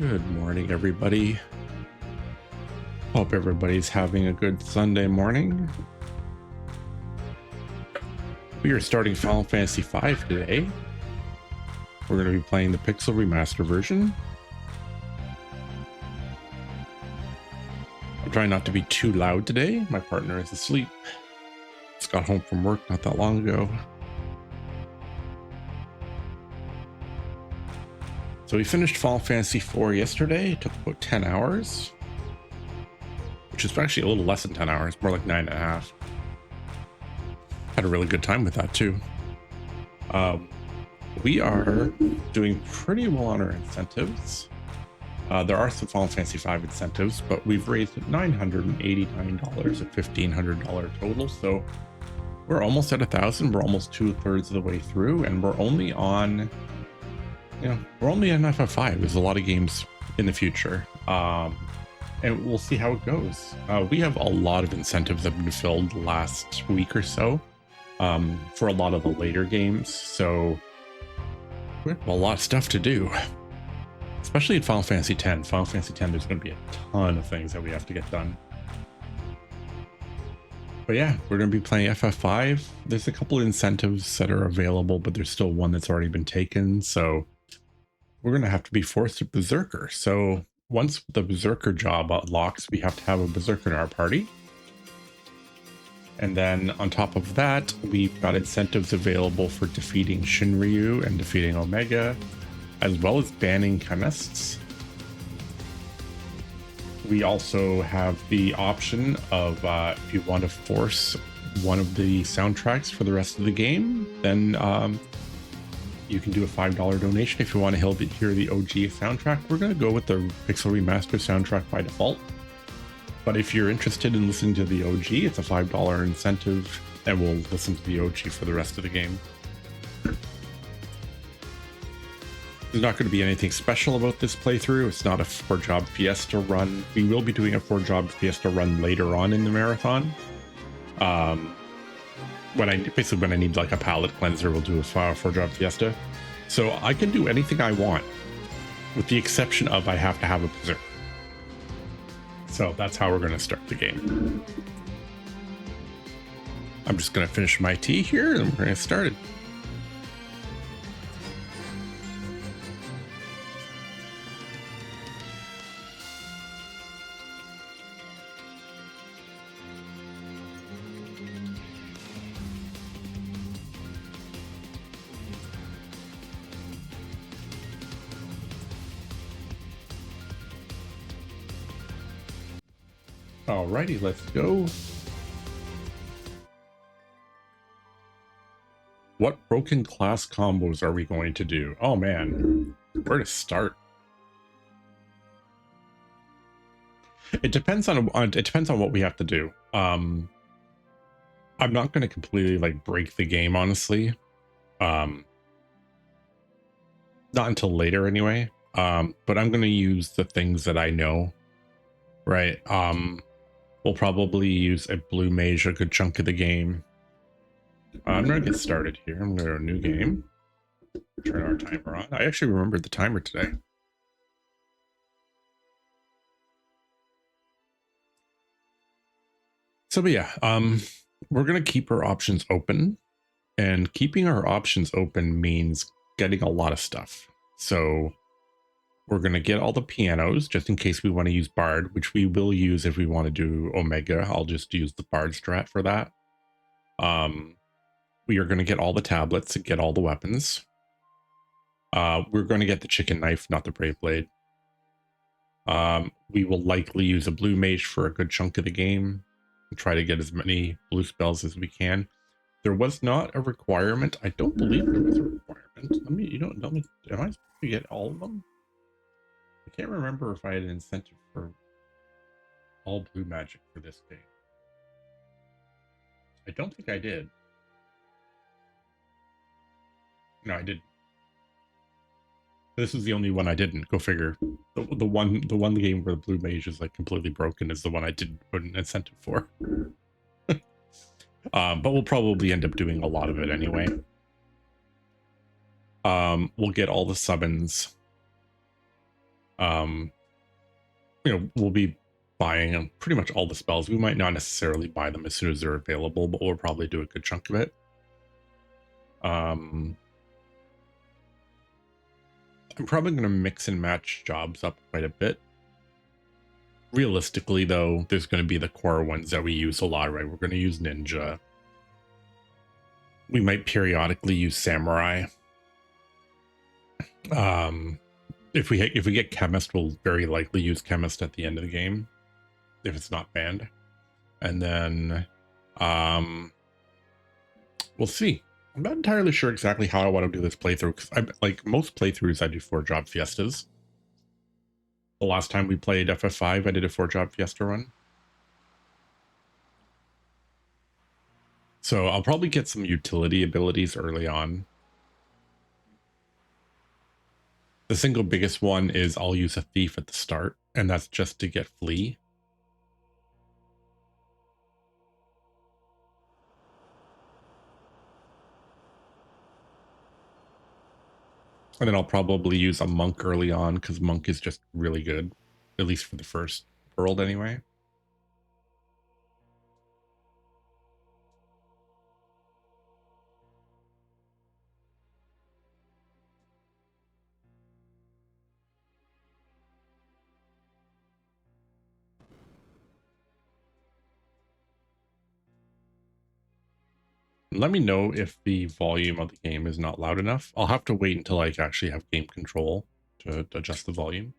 Good morning, everybody. Hope everybody's having a good Sunday morning. We are starting Final Fantasy V today. We're going to be playing the Pixel Remaster version. I'm trying not to be too loud today. My partner is asleep. Just got home from work not that long ago. So we finished Final Fantasy IV yesterday. It took about 10 hours. Which is actually a little less than 10 hours, more like 9.5. Had a really good time with that too. We are doing pretty well on our incentives. There are some Final Fantasy V incentives, but we've raised $989 of $1,500 total. So we're almost at 1,000. We're almost 2/3 of the way through, and we're only on, we're only on FF5. There's a lot of games in the future. And we'll see how it goes. We have a lot of incentives that have been filled last week or so for a lot of the later games. So we have a lot of stuff to do, especially in Final Fantasy X. Final Fantasy X, there's going to be a ton of things that we have to get done. But yeah, we're going to be playing FF5. There's a couple of incentives that are available, but there's still one that's already been taken. So we're going to have to be forced to Berserker. So once the Berserker job unlocks, we have to have a Berserker in our party. And then on top of that, we've got incentives available for defeating Shinryu and defeating Omega, as well as banning chemists. We also have the option of if you want to force one of the soundtracks for the rest of the game, then you can do a $5 donation if you want to hear the OG soundtrack. We're going to go with the Pixel Remaster soundtrack by default. But if you're interested in listening to the OG, it's a $5 incentive, and we'll listen to the OG for the rest of the game. There's not going to be anything special about this playthrough. It's not a 4-job Fiesta run. We will be doing a 4-job Fiesta run later on in the marathon. When I need like a palate cleanser, we'll do a 4-job Fiesta. So I can do anything I want, with the exception of I have to have a Berserker. So that's how we're going to start the game. I'm just going to finish my tea here and we're going to get started. Alrighty, let's go. What broken class combos are we going to do? Oh man, where to start? It depends on what we have to do. I'm not going to completely like break the game, honestly. Not until later anyway. But I'm going to use the things that I know, right? We'll probably use a blue mage a good chunk of the game. I'm going to get started here. I'm going to go to a new game. Turn our timer on. I actually remembered the timer today. So, but yeah, we're going to keep our options open. And keeping our options open means getting a lot of stuff. So we're going to get all the pianos just in case we want to use Bard, which we will use if we want to do Omega. I'll just use the Bard strat for that. We are going to get all the tablets and get all the weapons. We're going to get the chicken knife, not the brave blade. We will likely use a blue mage for a good chunk of the game and try to get as many blue spells as we can. There was not a requirement. I don't believe there was a requirement. Am I supposed to get all of them? I can't remember if I had an incentive for all blue magic for this game. I don't think I did. No, I didn't. This is the only one I didn't. Go figure. The one game where the blue mage is like completely broken is the one I didn't put an incentive for. But we'll probably end up doing a lot of it anyway. We'll get all the summons. We'll be buying pretty much all the spells. We might not necessarily buy them as soon as they're available, but we'll probably do a good chunk of it. I'm probably going to mix and match jobs up quite a bit. Realistically, though, there's going to be the core ones that we use a lot, right? We're going to use Ninja. We might periodically use Samurai. If we get Chemist, we'll very likely use Chemist at the end of the game, if it's not banned. And then we'll see. I'm not entirely sure exactly how I want to do this playthrough, because like most playthroughs, I do 4-job fiestas. The last time we played FF5, I did a 4-job fiesta run. So I'll probably get some utility abilities early on. The single biggest one is I'll use a thief at the start, and that's just to get Flea. And then I'll probably use a monk early on, because monk is just really good, at least for the first world anyway. Let me know if the volume of the game is not loud enough. I'll have to wait until I actually have game control to adjust the volume.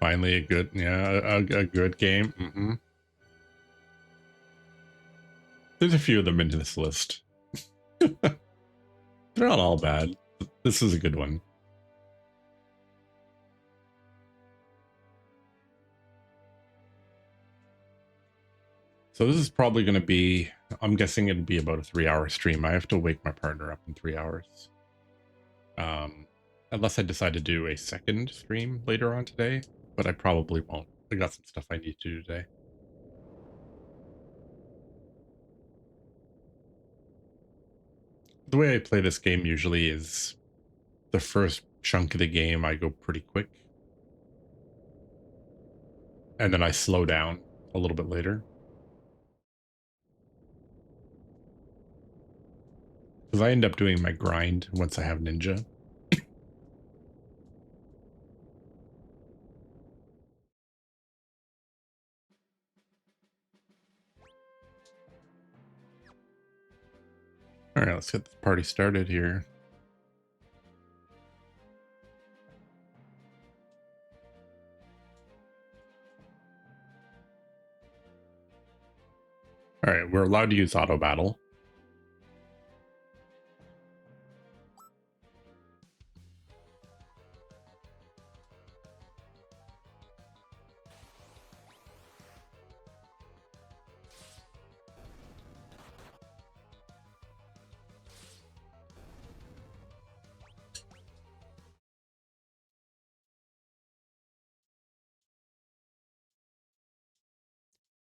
Finally, a good, a good game. There's a few of them in this list. They're not all bad. This is a good one. So this is probably going to be, I'm guessing it'd be about a 3-hour stream. I have to wake my partner up in 3 hours. Unless I decide to do a second stream later on today, but I probably won't. I got some stuff I need to do today. The way I play this game usually is the first chunk of the game I go pretty quick, and then I slow down a little bit later. Because I end up doing my grind once I have Ninja. All right, let's get this party started here. All right, we're allowed to use auto battle.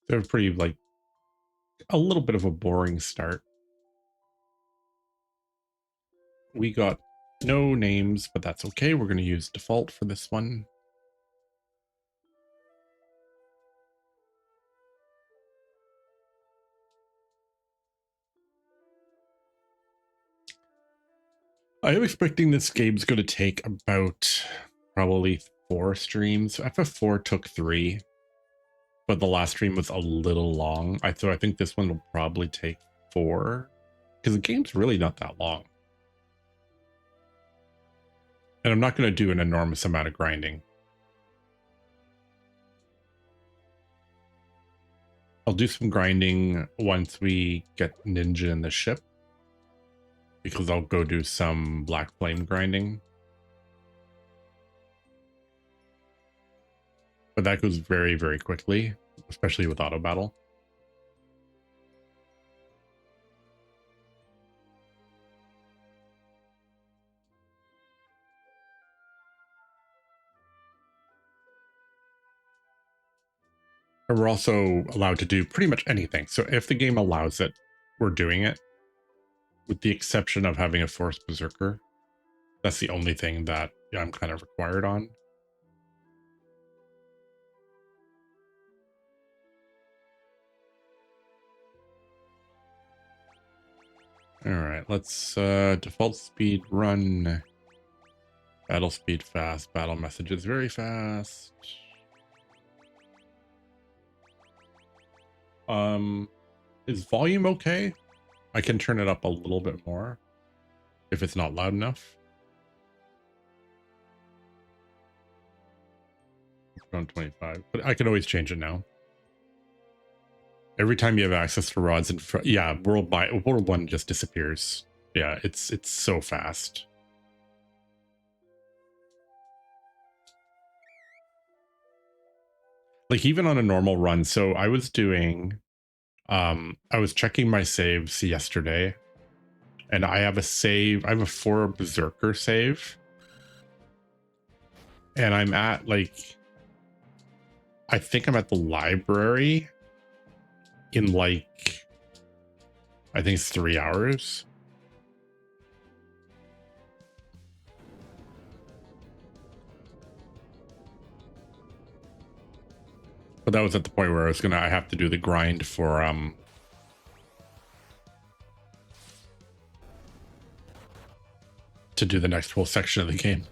They're pretty, like, a little bit of a boring start. We got no names, but that's okay. We're going to use default for this one. I am expecting this game's going to take about probably 4 streams. FF4 took 3, but the last stream was a little long. So I think this one will probably take 4, because the game's really not that long. And I'm not going to do an enormous amount of grinding. I'll do some grinding once we get Ninja in the ship, because I'll go do some Black Flame grinding. But that goes very, very quickly, especially with auto battle. And we're also allowed to do pretty much anything. So if the game allows it, we're doing it, with the exception of having a Force Berserker. That's the only thing that I'm kind of required on. All right, let's default speed run. Battle speed fast, battle messages very fast. Is volume okay? I can turn it up a little bit more if it's not loud enough. Around 25, but I can always change it now. Every time you have access to rods in front, yeah, World 1 just disappears. Yeah, it's so fast. Like even on a normal run, so I was doing, I was checking my saves yesterday, and I have a 4 Berserker save, and I'm at like, I think I'm at the library in like, I think it's 3 hours. But that was at the point where I have to do the grind for to do the next whole section of the game.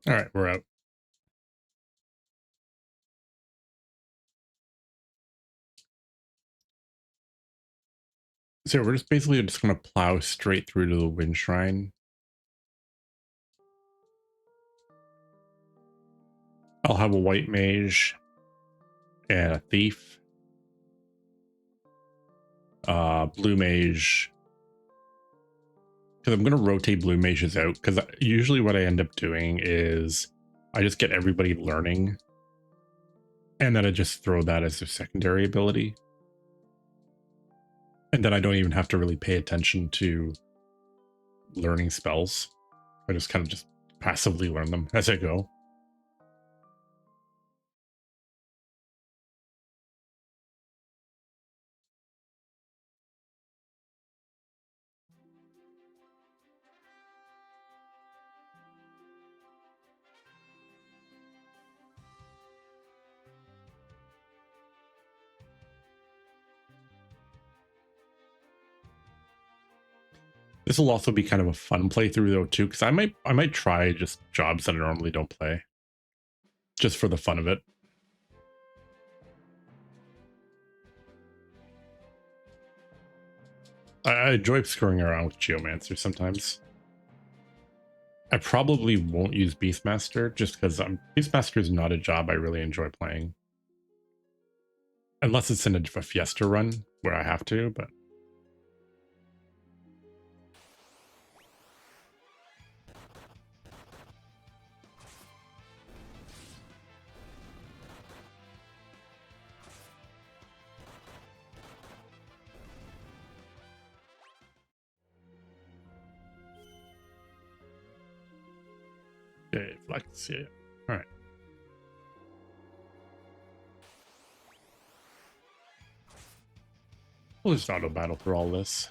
All right, we're out. So we're just basically just going to plow straight through to the Wind Shrine. I'll have a white mage and a thief. Blue mage. Because I'm going to rotate blue mages out. Because usually what I end up doing is I just get everybody learning. And then I just throw that as their secondary ability. And then I don't even have to really pay attention to learning spells. I just kind of just passively learn them as I go. This will also be kind of a fun playthrough though too, because I might try just jobs that I normally don't play, just for the fun of it. I enjoy screwing around with Geomancer sometimes. I probably won't use Beastmaster just because Beastmaster is not a job I really enjoy playing, unless it's in a Fiesta run where I have to. But okay, flex, yeah. All right. We'll just auto battle through all this.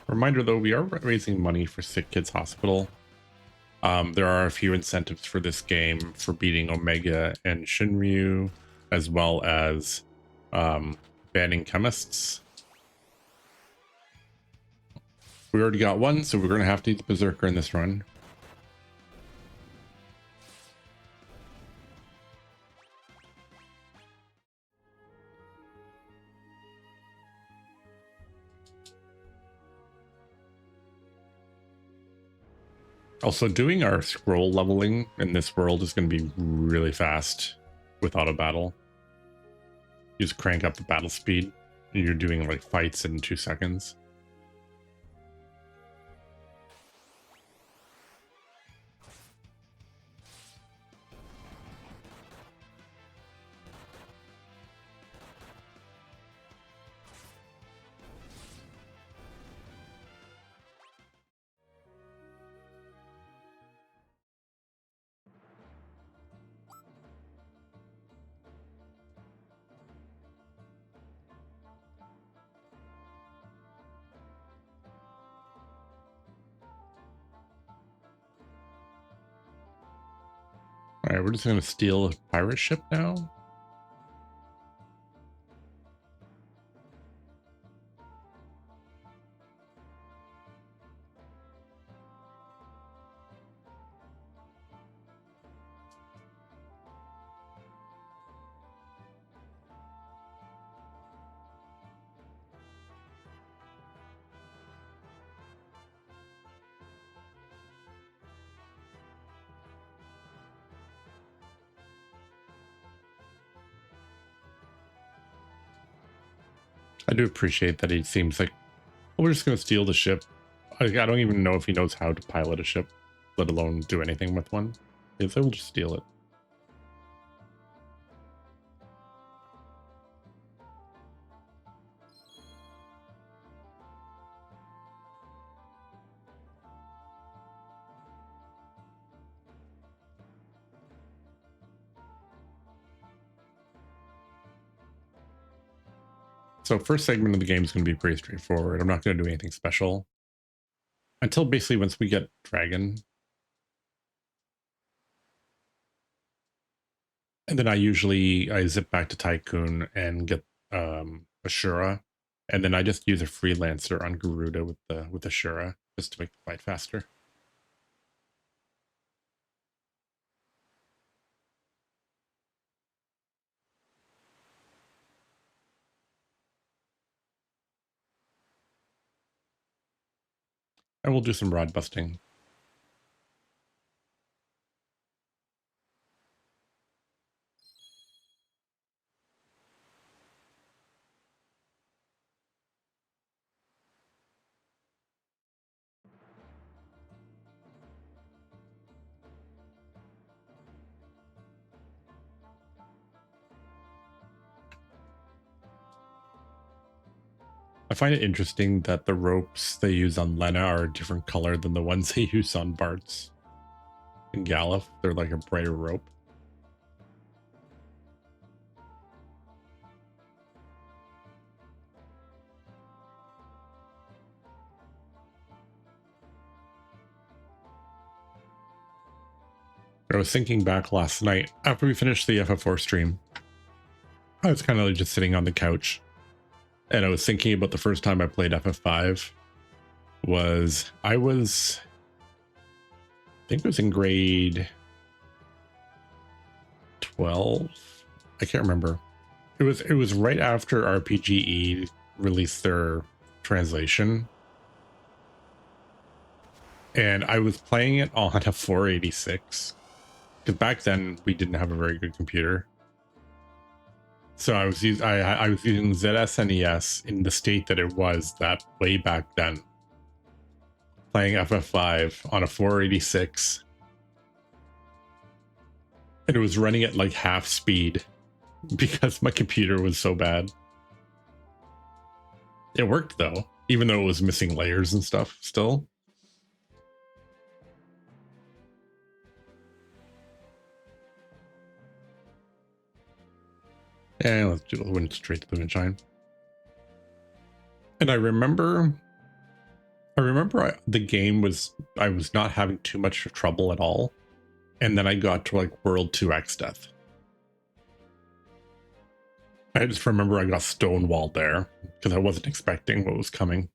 Reminder though, we are raising money for Sick Kids Hospital. There are a few incentives for this game for beating Omega and Shinryu, as well as banning chemists. We already got one, so we're going to have to use the Berserker in this run. Also, doing our scroll leveling in this world is going to be really fast with auto battle. You just crank up the battle speed, and you're doing like fights in 2 seconds. All right, we're just going to steal a pirate ship now. I do appreciate that he seems like, well, we're just going to steal the ship. I don't even know if he knows how to pilot a ship, let alone do anything with one. So we'll just steal it. So first segment of the game is going to be pretty straightforward. I'm not going to do anything special until basically once we get Dragon. And then I zip back to Tycoon and get Ashura. And then I just use a freelancer on Garuda with Ashura just to make the fight faster. And we'll do some rod busting. I find it interesting that the ropes they use on Lena are a different color than the ones they use on Bart's and Galuf. They're like a brighter rope. I was thinking back last night after we finished the FF4 stream. I was kind of like just sitting on the couch and I was thinking about the first time I played FF5 was I think it was in grade 12. I can't remember. It was right after RPGE released their translation. And I was playing it on a 486. Because back then we didn't have a very good computer. So I was using ZSNES in the state that it was that way back then. Playing FF5 on a 486. And it was running at like half speed because my computer was so bad. It worked though, even though it was missing layers and stuff still. And let's do went straight to the Moonshine. And I remember the game I was not having too much trouble at all. And then I got to like World 2X death. I just remember I got stonewalled there because I wasn't expecting what was coming.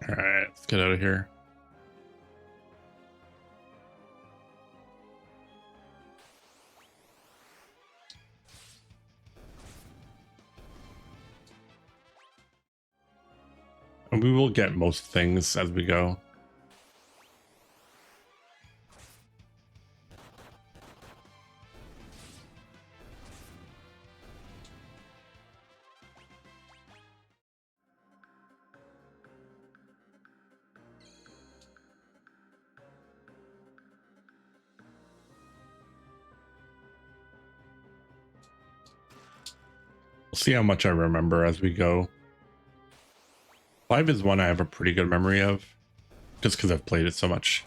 All right, let's get out of here. And we will get most things as we go. We'll see how much I remember as we go. 5 is one I have a pretty good memory of, just because I've played it so much.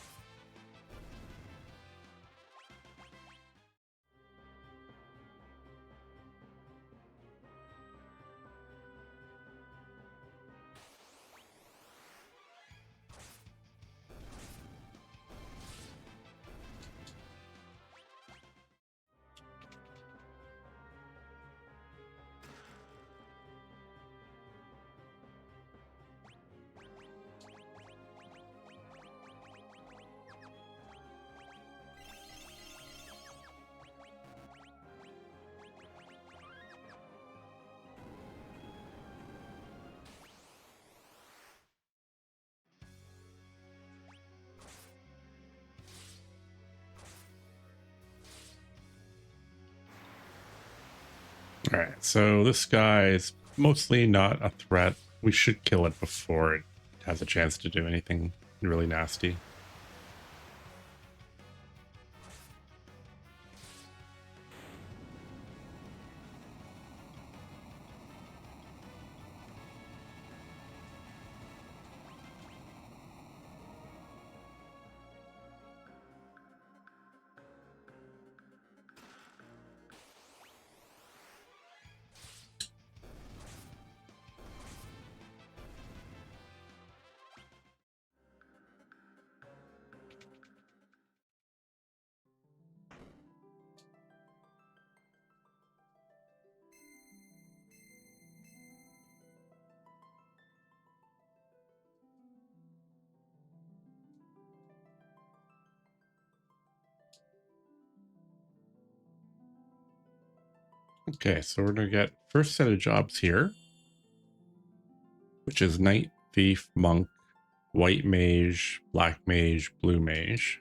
All right, so this guy is mostly not a threat. We should kill it before it has a chance to do anything really nasty. Okay, so we're gonna get first set of jobs here, which is Knight, Thief, Monk, White Mage, Black Mage, Blue Mage.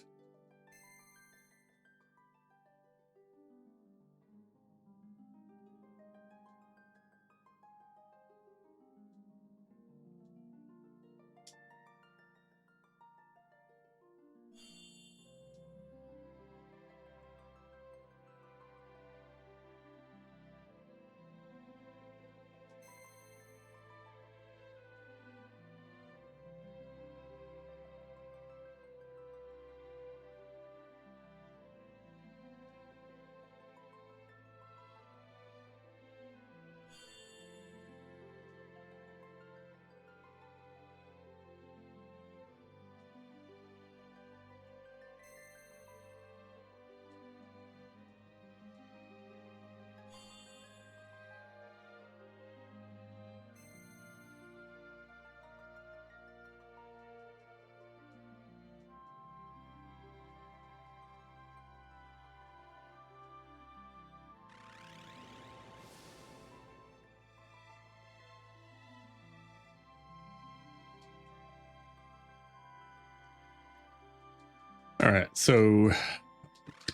All right, so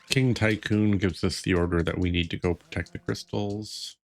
King Tycoon gives us the order that we need to go protect the crystals.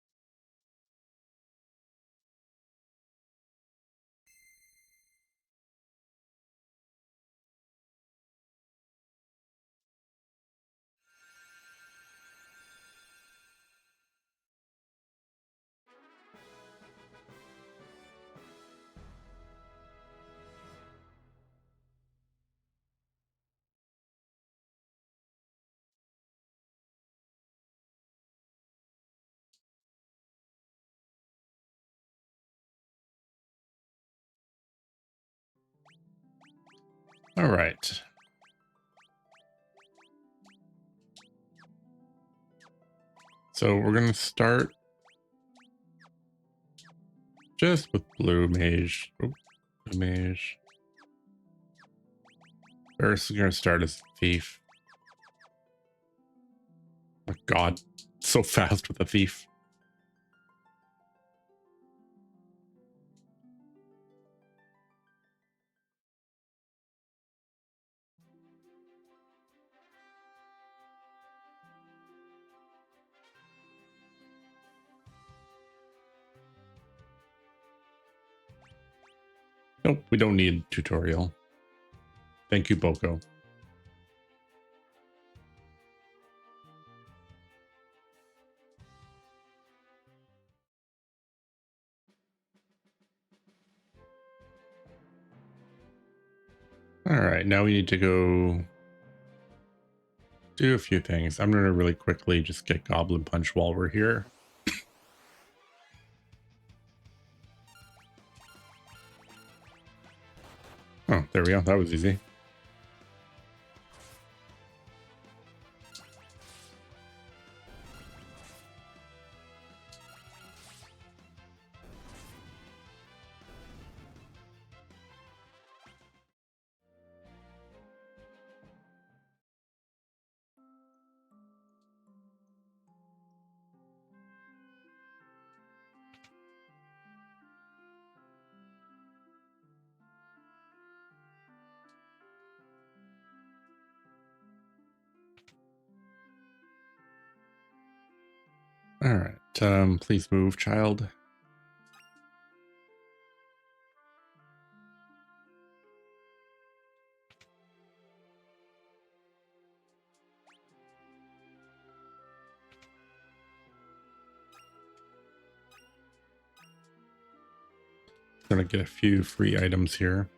All right. So we're going to start just with blue mage. Oh, blue mage. First, we're going to start as thief. Oh my God, so fast with a thief. Nope, we don't need tutorial. Thank you, Boko. All right, now we need to go do a few things. I'm going to really quickly just get Goblin Punch while we're here. Oh, there we go. That was easy. All right, please move, child. Gonna get a few free items here.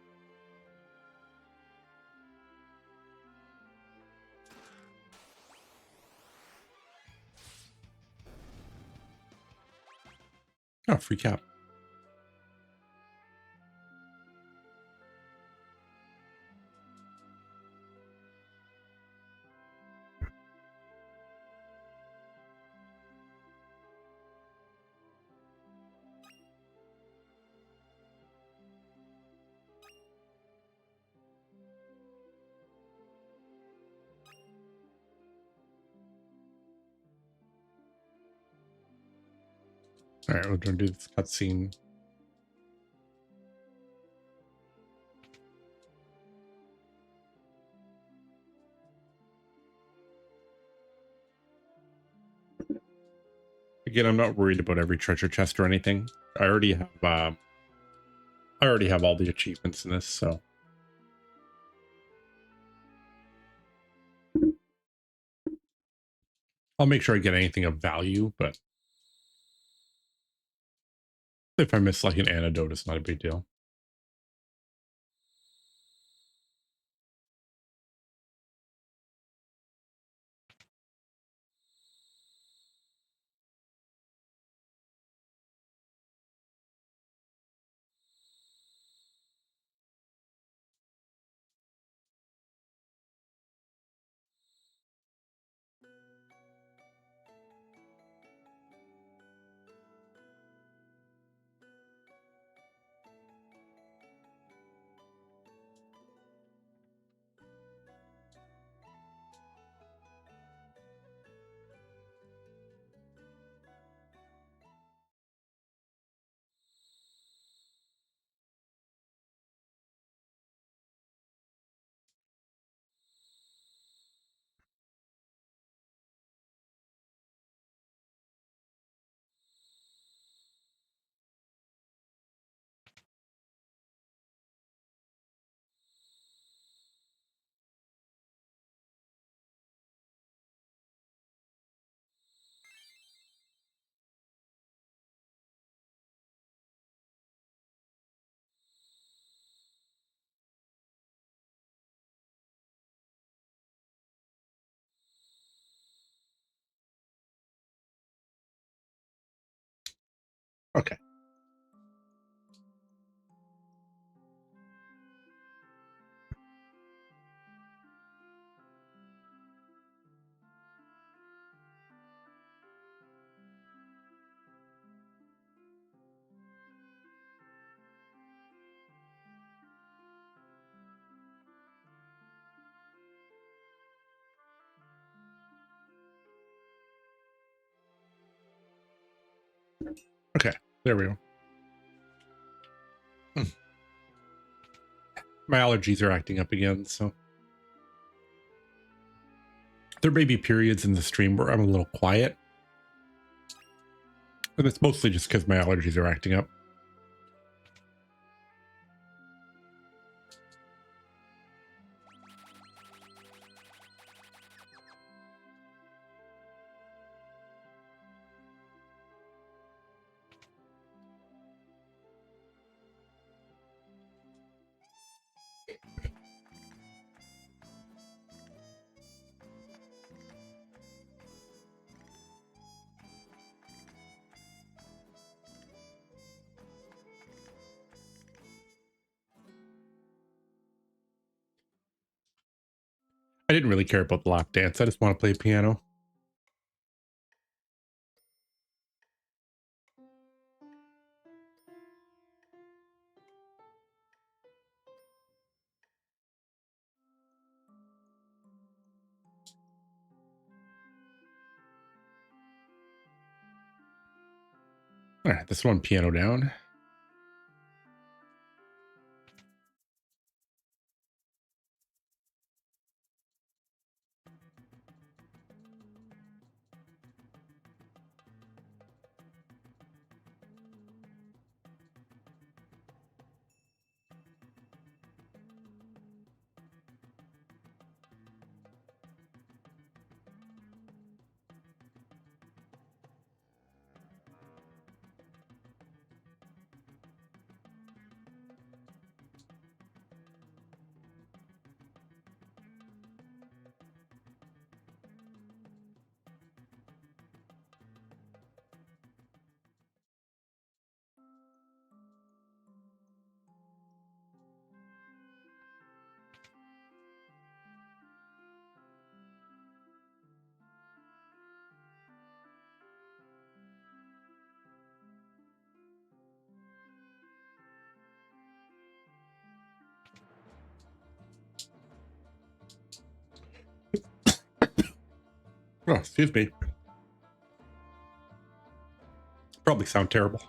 Oh, free cap. All right, we're gonna do this cutscene. Again, I'm not worried about every treasure chest or anything. I already have all the achievements in this, so I'll make sure I get anything of value, but if I miss like an antidote, it's not a big deal. Okay. Okay, there we go. My allergies are acting up again, so there may be periods in the stream where I'm a little quiet, and it's mostly just because my allergies are acting up. I didn't really care about the lap dance. I just want to play piano. All right, this one piano down. Oh, excuse me. Probably sound terrible.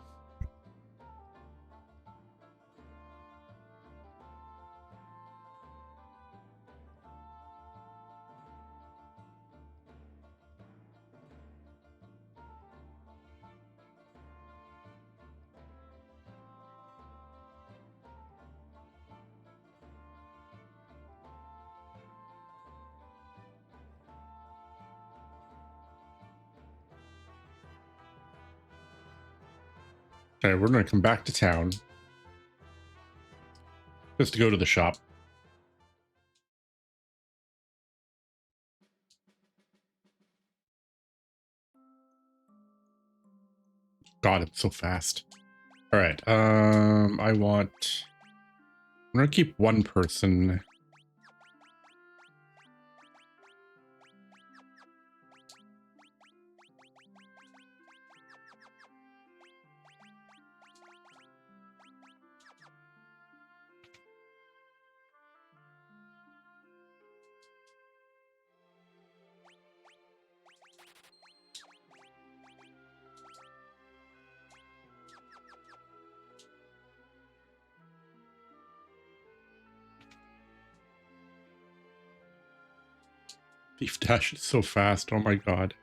Okay, we're going to come back to town just to go to the shop. God, it's so fast. All right. I'm going to keep one person. Thief Dash is so fast. Oh my God.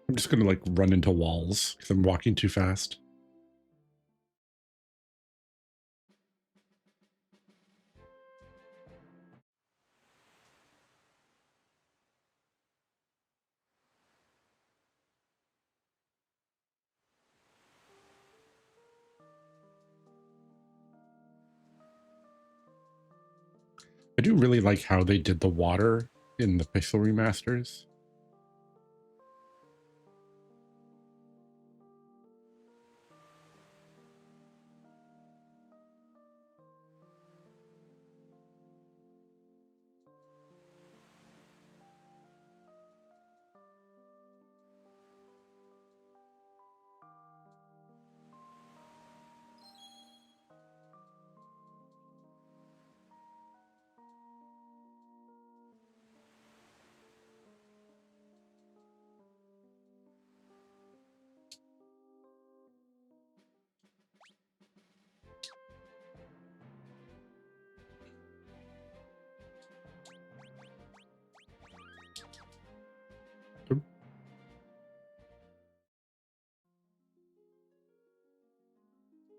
I'm just going to like run into walls because I'm walking too fast. I do really like how they did the water in the Pixel remasters.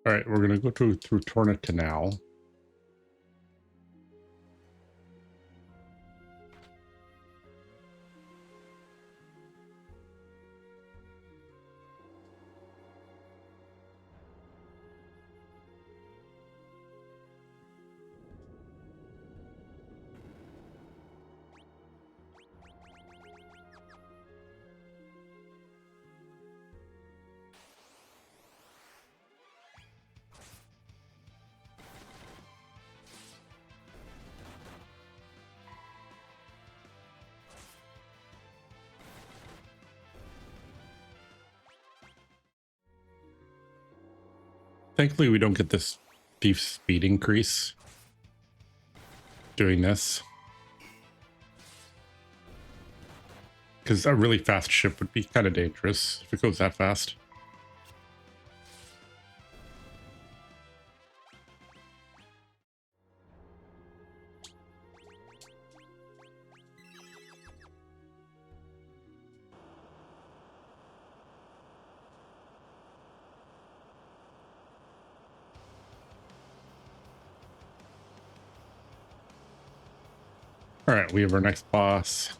All right, we're gonna go through Torna Canal. Thankfully, we don't get this thief speed increase doing this, because a really fast ship would be kind of dangerous if it goes that fast. All right, we have our next boss.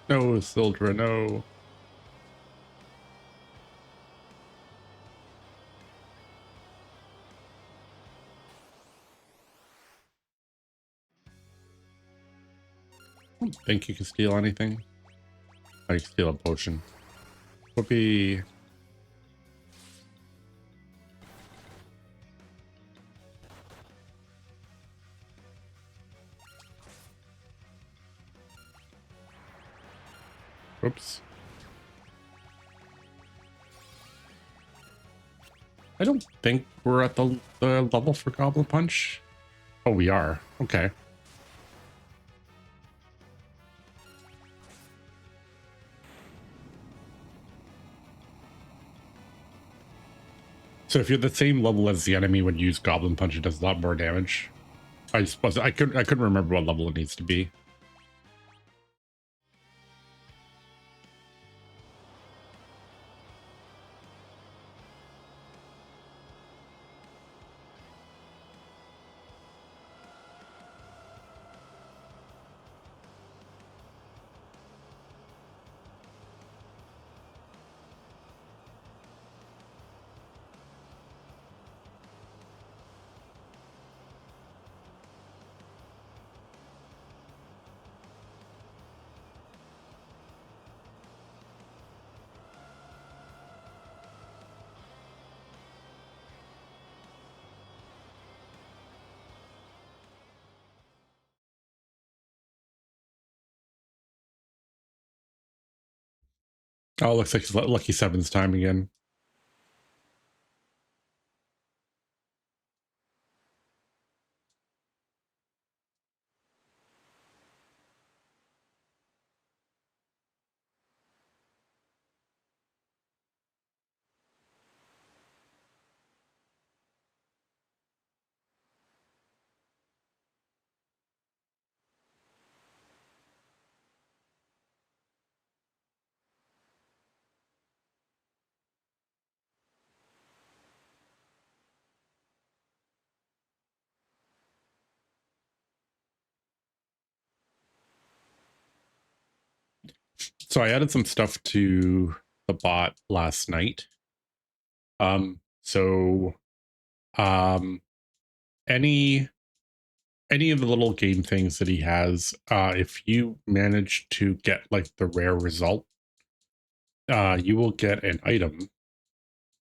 No, Sildra, no. I don't think you can steal anything. I can steal a potion. Whoopee. Oops. I don't think we're at the level for Goblin Punch. Oh, we are. Okay. So if you're the same level as the enemy when you use Goblin Punch, it does a lot more damage. I suppose I couldn't remember what level it needs to be. Oh, looks like it's Lucky Seven's time again. So I added some stuff to the bot last night. So any of the little game things that he has, if you manage to get like the rare result, you will get an item.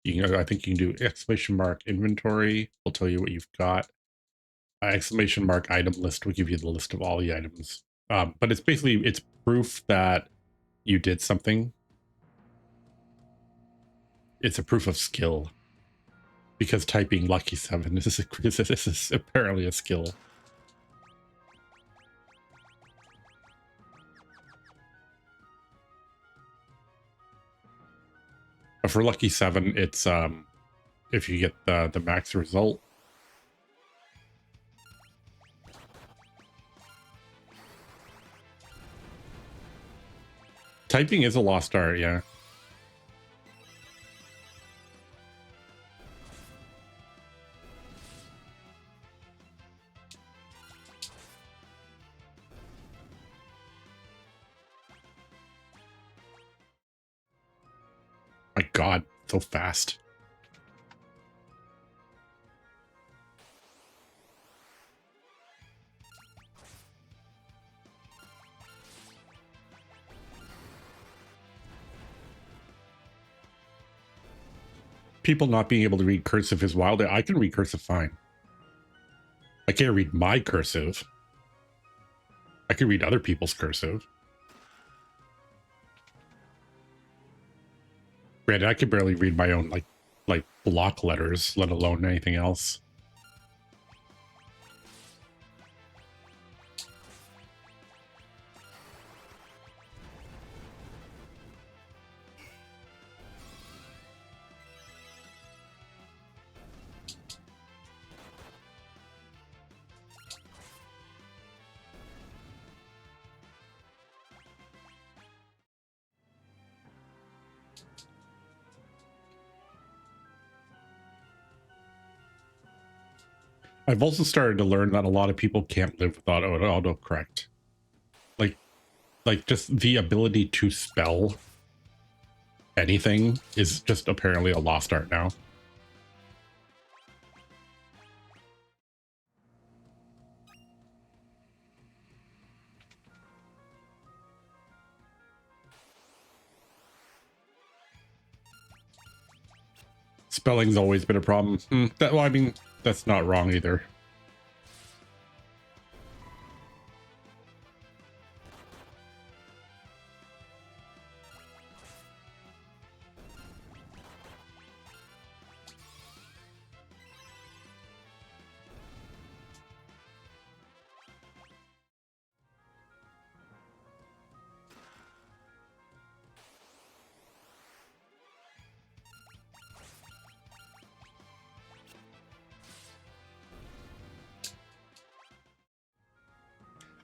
You know, I think you can do exclamation mark inventory will tell you what you've got. Exclamation mark item list will give you the list of all the items. But it's basically, it's proof that you did something. It's a proof of skill, because typing Lucky 7 is apparently a skill. For Lucky 7, it's if you get the max result. Typing is a lost art, yeah. My God, so fast. People not being able to read cursive is wild. I can read cursive fine. I can't read my cursive. I can read other people's cursive. Granted, I can barely read my own like block letters, let alone anything else. I've also started to learn that a lot of people can't live without autocorrect. Like just the ability to spell anything is just apparently a lost art now. Spelling's always been a problem. Well, I mean, that's not wrong either.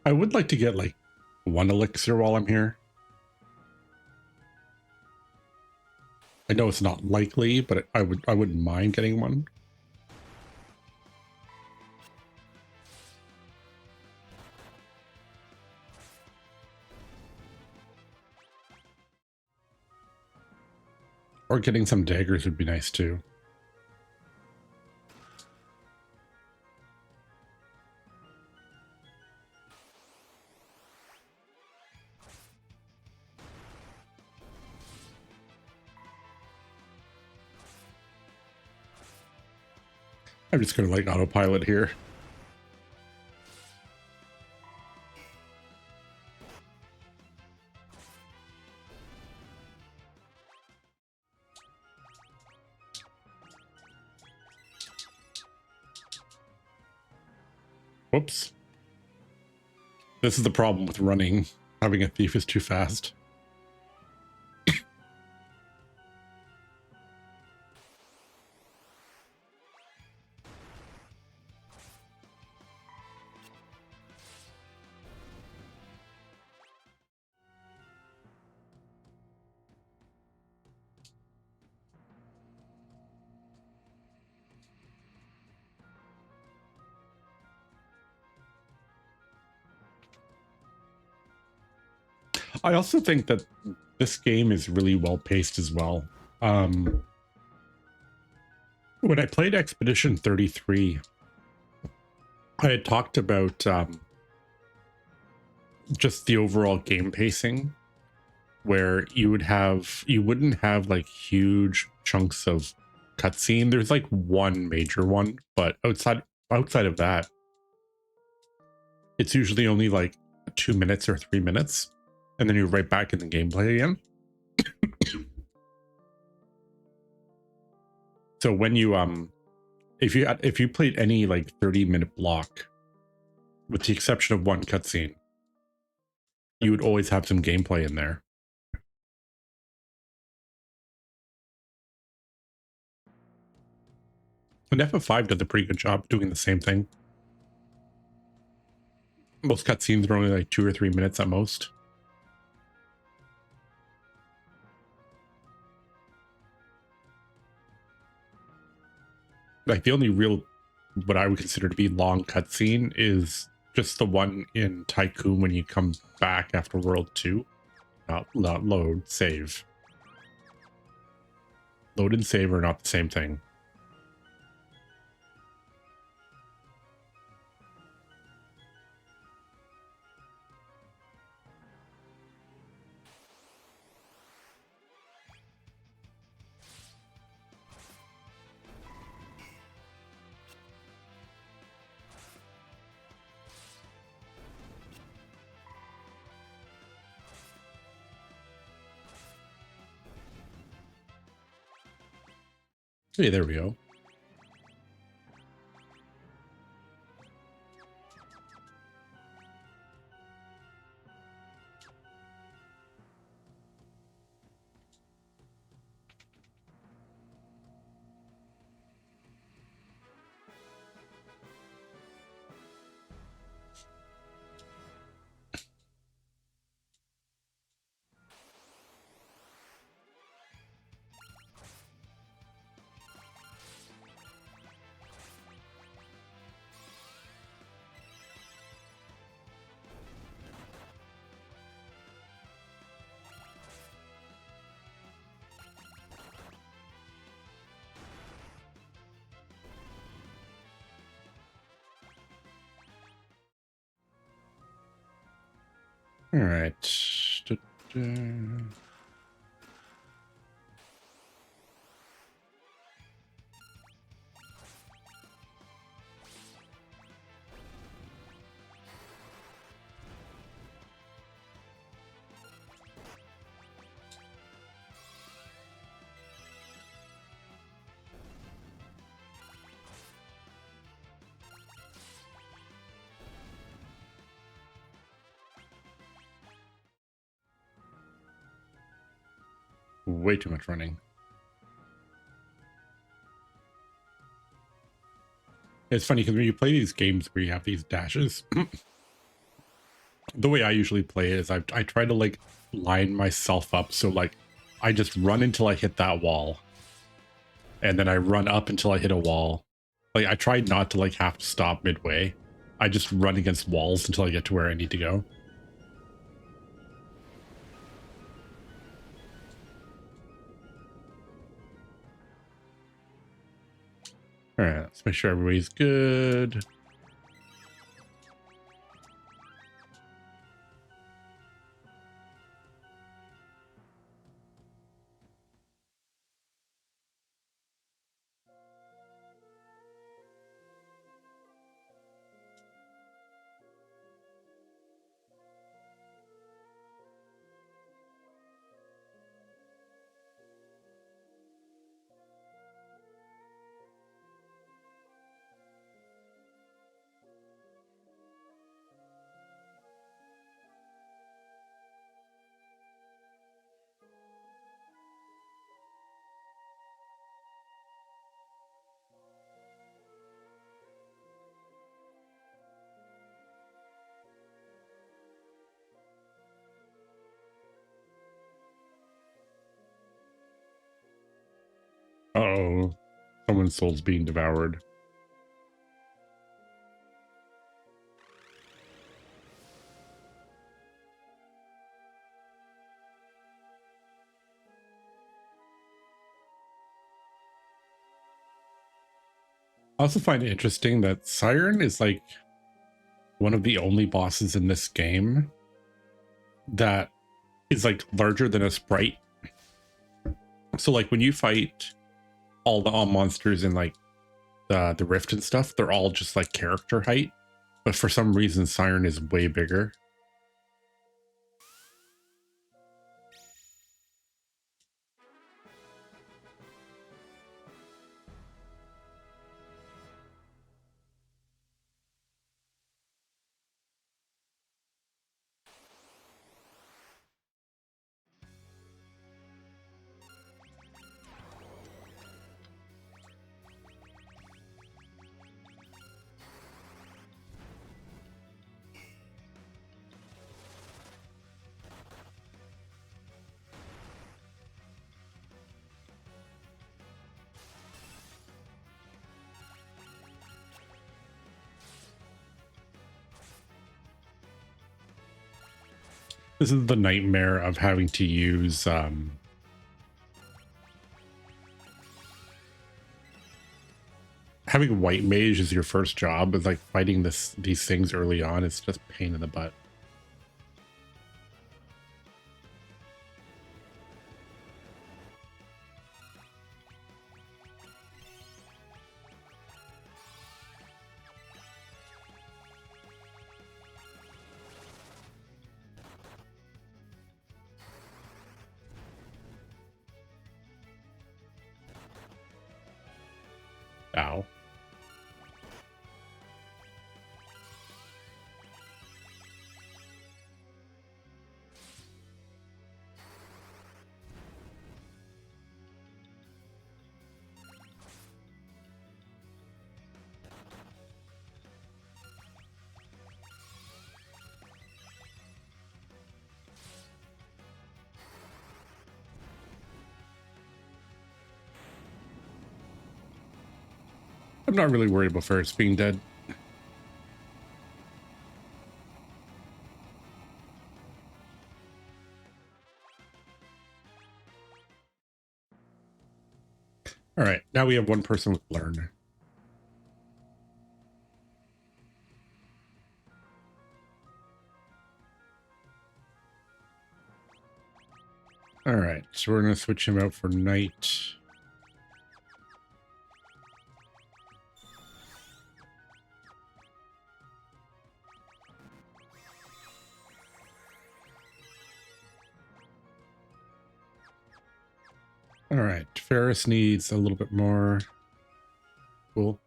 I would like to get like one elixir while I'm here. I know it's not likely, but I wouldn't mind getting one. Or getting some daggers would be nice too. I'm just gonna like autopilot here. Whoops. This is the problem with running. Having a thief is too fast. I also think that this game is really well paced as well. When I played Expedition 33, I had talked about just the overall game pacing, where you wouldn't have like huge chunks of cutscene. There's like one major one, but outside of that, it's usually only like 2 minutes or 3 minutes, and then you're right back in the gameplay again. So when you if you played any like 30-minute block, with the exception of one cutscene, you would always have some gameplay in there. And FF5 does a pretty good job doing the same thing. Most cutscenes are only like 2 or 3 minutes at most. Like the only real, what I would consider to be long cutscene is just the one in Tycoon when you come back after World 2. Not load, save. Load and save are not the same thing. Hey, there we go. All right. Way too much running. It's funny because when you play these games where you have these dashes, the way I usually play it is I try to like line myself up so like I just run until I hit that wall, and then I run up until I hit a wall. Like I try not to like have to stop midway. I just run against walls until I get to where I need to go. All right, let's make sure everybody's good. Uh-oh, someone's soul's being devoured. I also find it interesting that Siren is like one of the only bosses in this game that is like larger than a sprite. So like when you fight all monsters in like the rift and stuff, they're all just like character height, but for some reason Siren is way bigger. This is the nightmare of having to use having white mage as your first job is like fighting these things early on. It's just pain in the butt. Ow. I'm not really worried about Ferris being dead. All right, now we have one person with learn. All right, so we're going to switch him out for night. All right, Ferris needs a little bit more. Cool.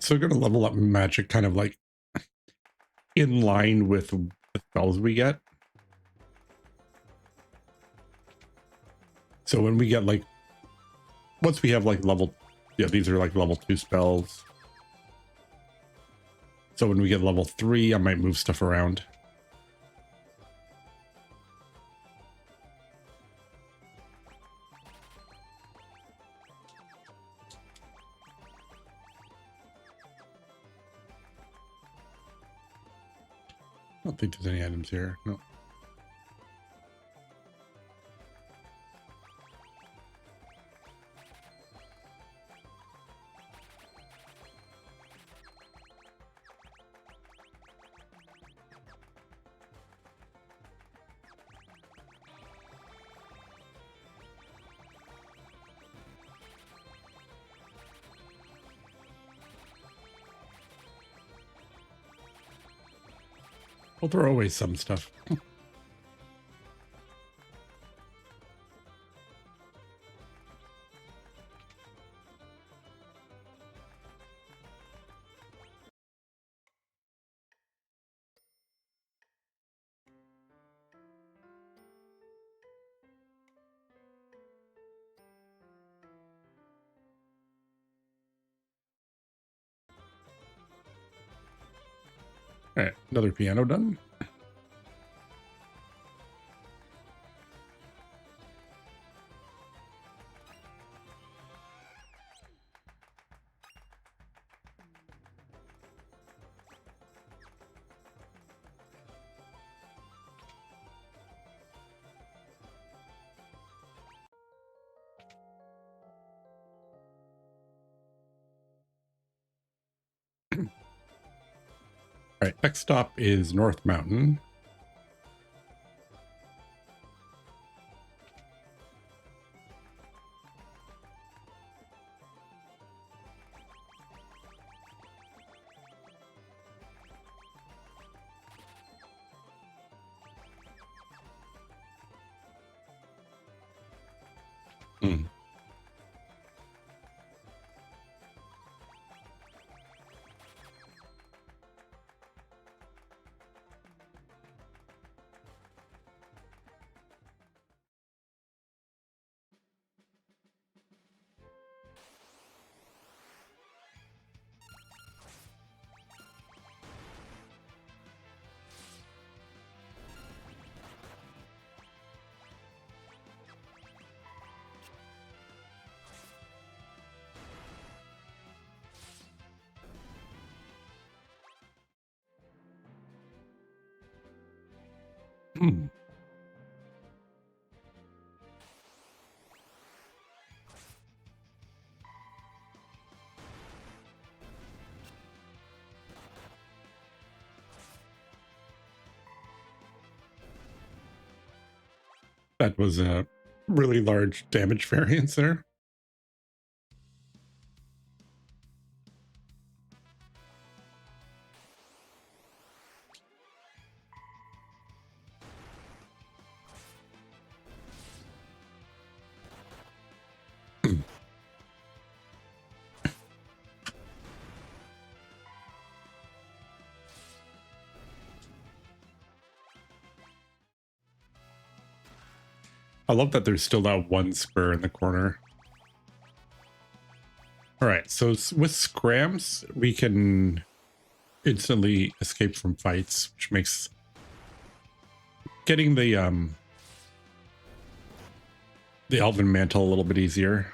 So we're going to level up magic kind of like in line with the spells we get. So when we get like, once we have like level, yeah, these are like level 2 spells. So when we get level 3, I might move stuff around. I don't think there's any items here. No. Well, there are always some stuff. All right, another piano done. All right, next stop is North Mountain. Mm. That was a really large damage variance there. I love that there's still that one spur in the corner. All right, so with scrams, we can instantly escape from fights, which makes getting the Elven Mantle a little bit easier.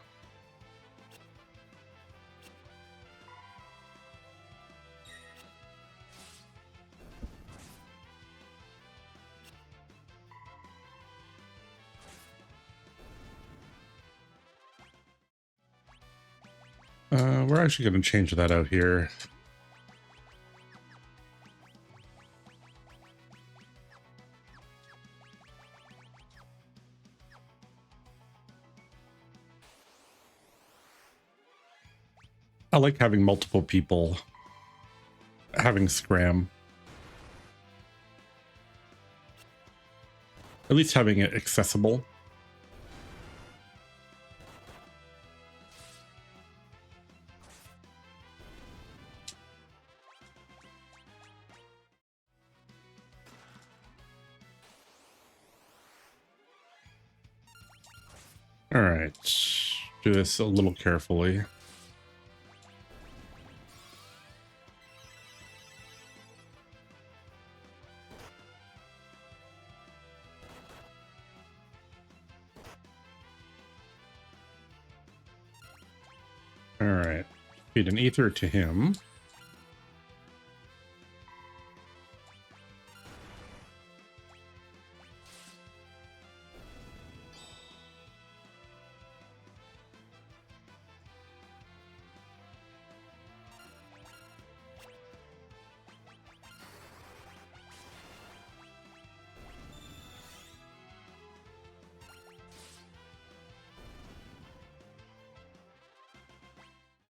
We're actually going to change that out here. I like having multiple people having scram. At least having it accessible. All right, do this a little carefully. All right, feed an ether to him.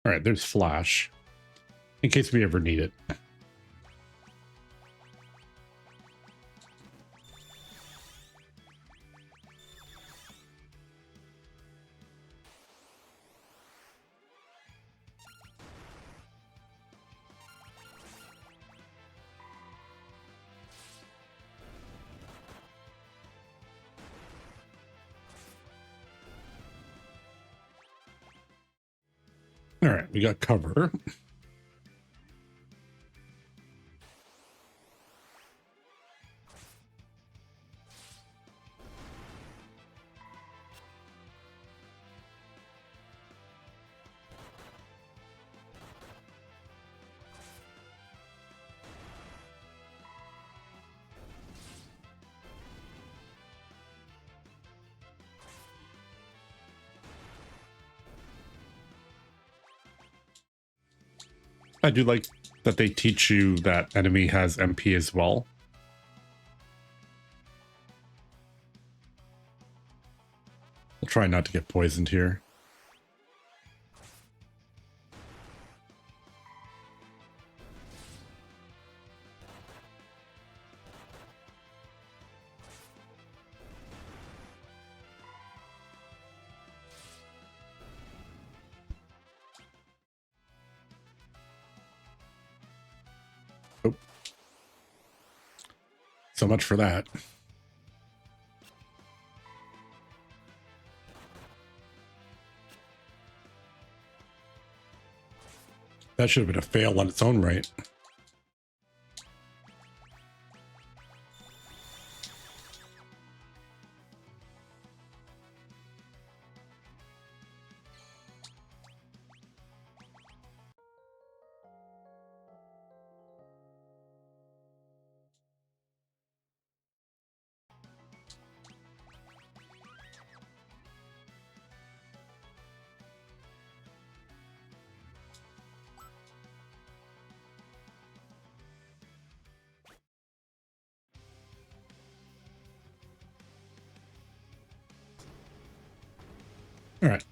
All right, there's flash in case we ever need it. All right, we got cover. I do like that they teach you that enemy has MP as well. We'll try not to get poisoned here. Oh. So much for that. That should have been a fail on its own right. All right.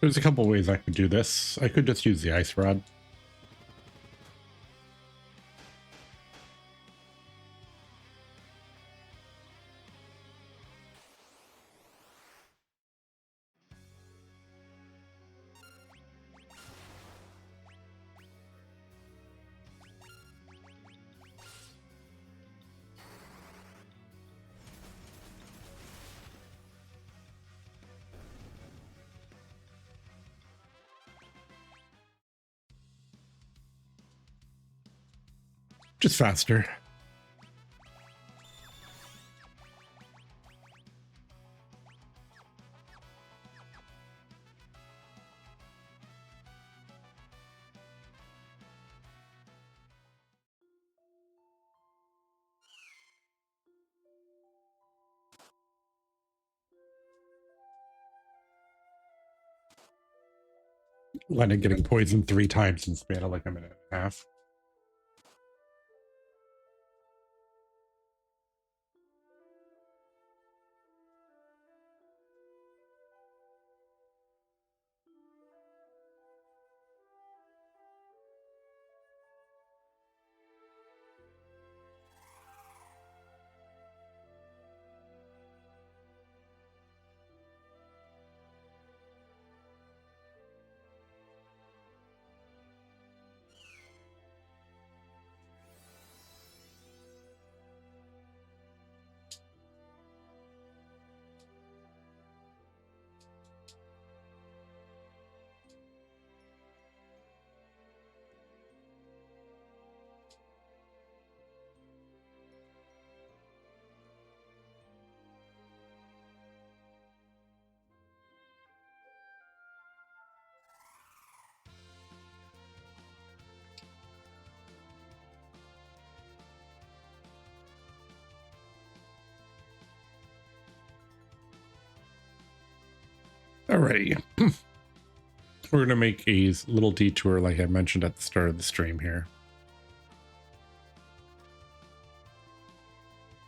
There's a couple ways I could do this. I could just use the ice rod. Just faster. Lennon getting poisoned 3 times in the span of like a minute and a half. Alrighty. We're going to make a little detour like I mentioned at the start of the stream here.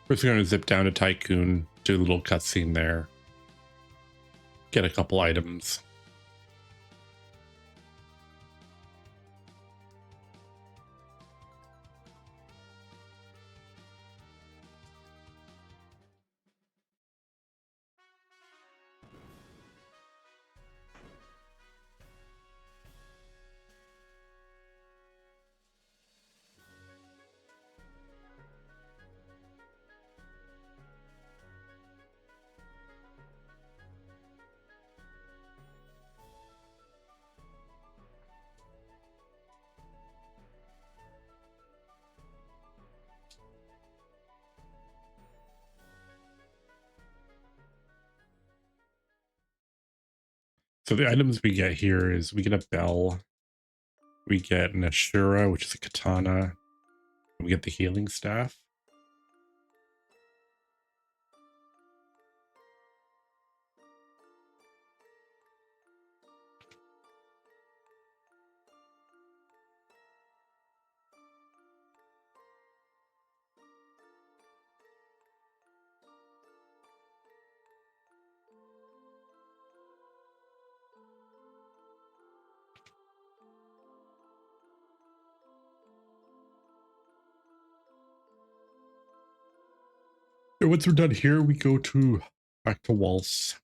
First, we're going to zip down to Tycoon, do a little cutscene there, get a couple items. So the items we get here is we get a bell, we get an Ashura, which is a katana, we get the healing staff. And once we're done here, we go back to Waltz.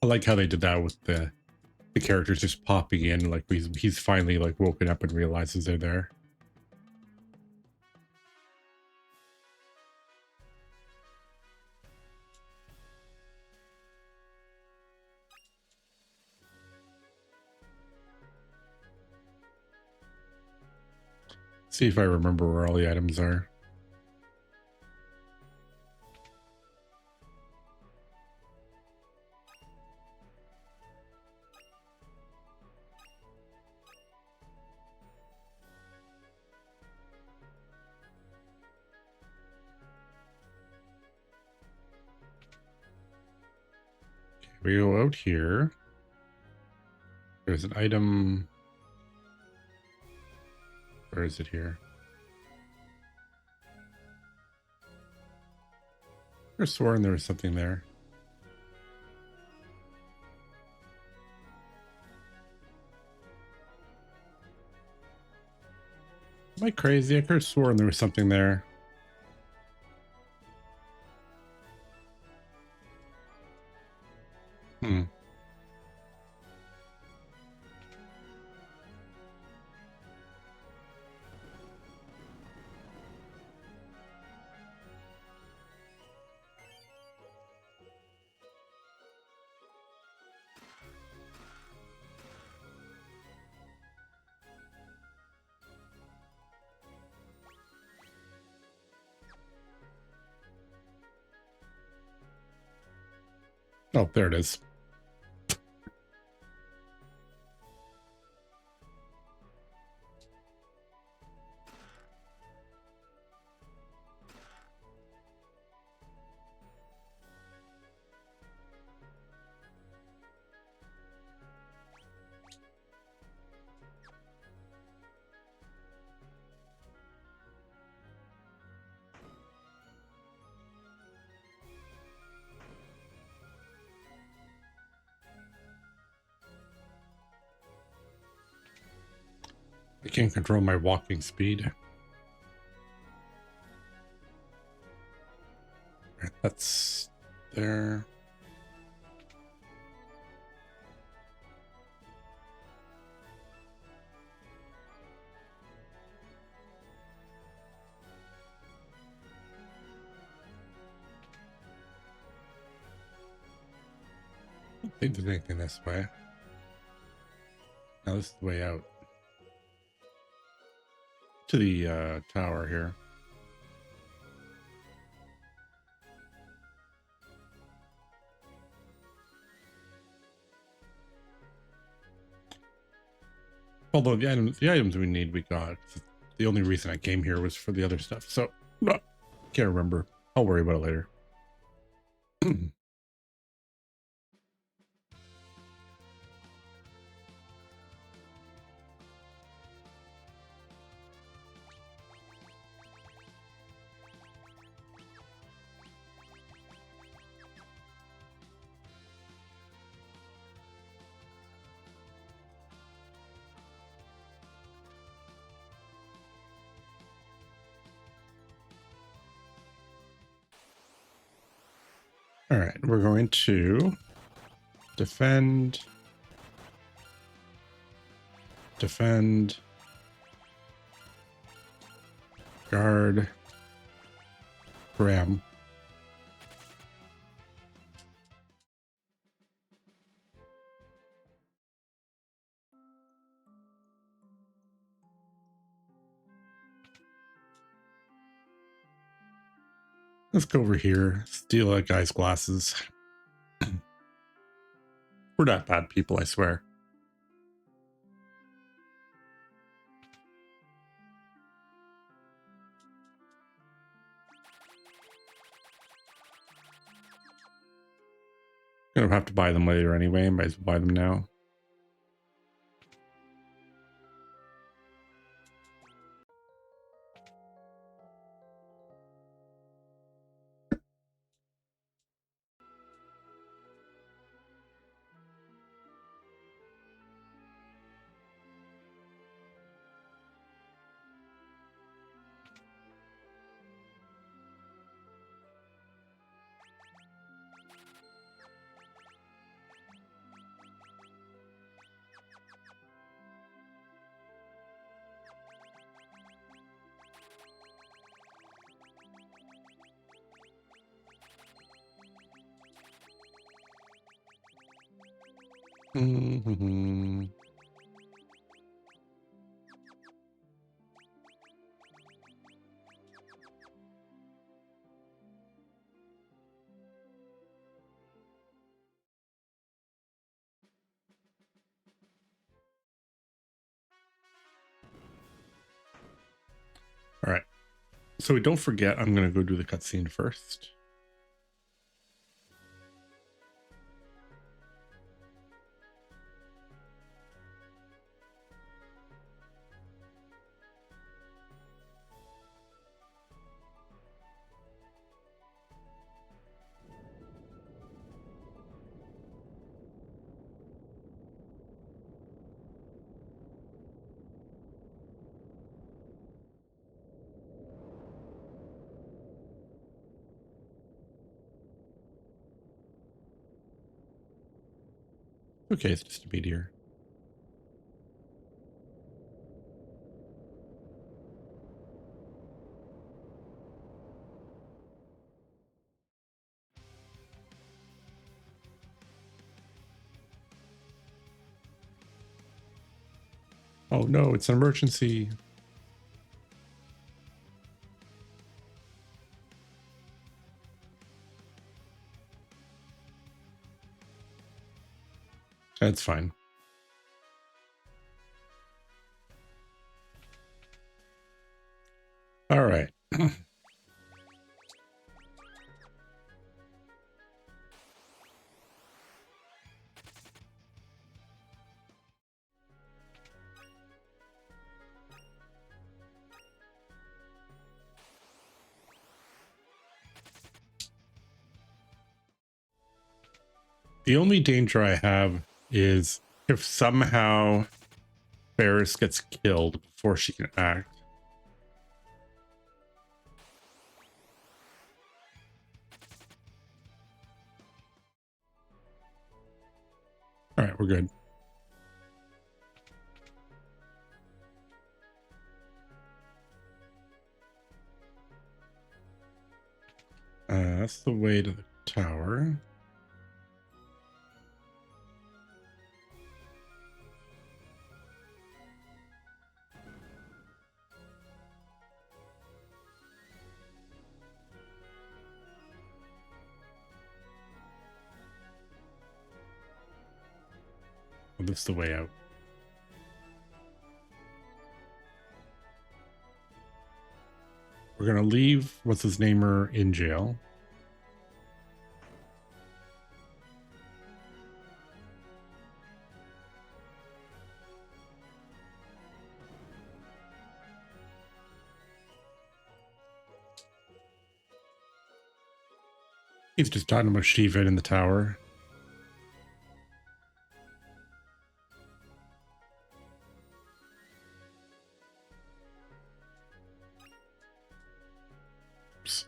I like how they did that with the characters just popping in, like he's finally like woken up and realizes they're there. See if I remember where all the items are. We go out here. There's an item. Where is it here? I sworn there was something there. Am I crazy? I could have sworn there was something there. Hmm. Oh, there it is. I can't control my walking speed. That's there. I don't think there's anything this way. Now this is the way out. To the tower here. Although the items we need, we got. The only reason I came here was for the other stuff. So, can't remember. I'll worry about it later. All right, we're going to defend, guard, ram. Let's go over here, steal that guy's glasses. We're not bad people, I swear. Gonna have to buy them later anyway. Might as well buy them now. Mm-hmm. All right. So don't forget, I'm going to go do the cutscene first. Okay, it's just a meteor. Oh no, it's an emergency. That's fine. All right. The only danger I have is if somehow Ferris gets killed before she can act. All right, we're good. That's the way to the tower. Oh, this is the way out. We're gonna leave what's his namer in jail. He's just talking about Shiva in the tower. Oops.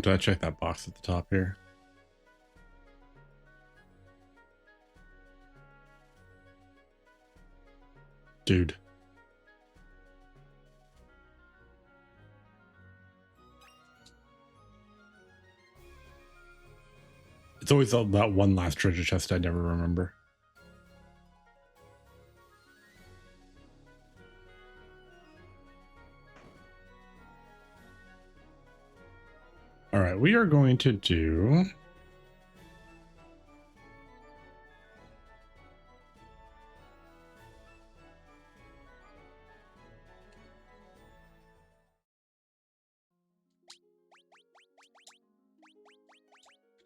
Did I check that box at the top here? Dude. It's always that one last treasure chest I never remember. All right, we are going to do...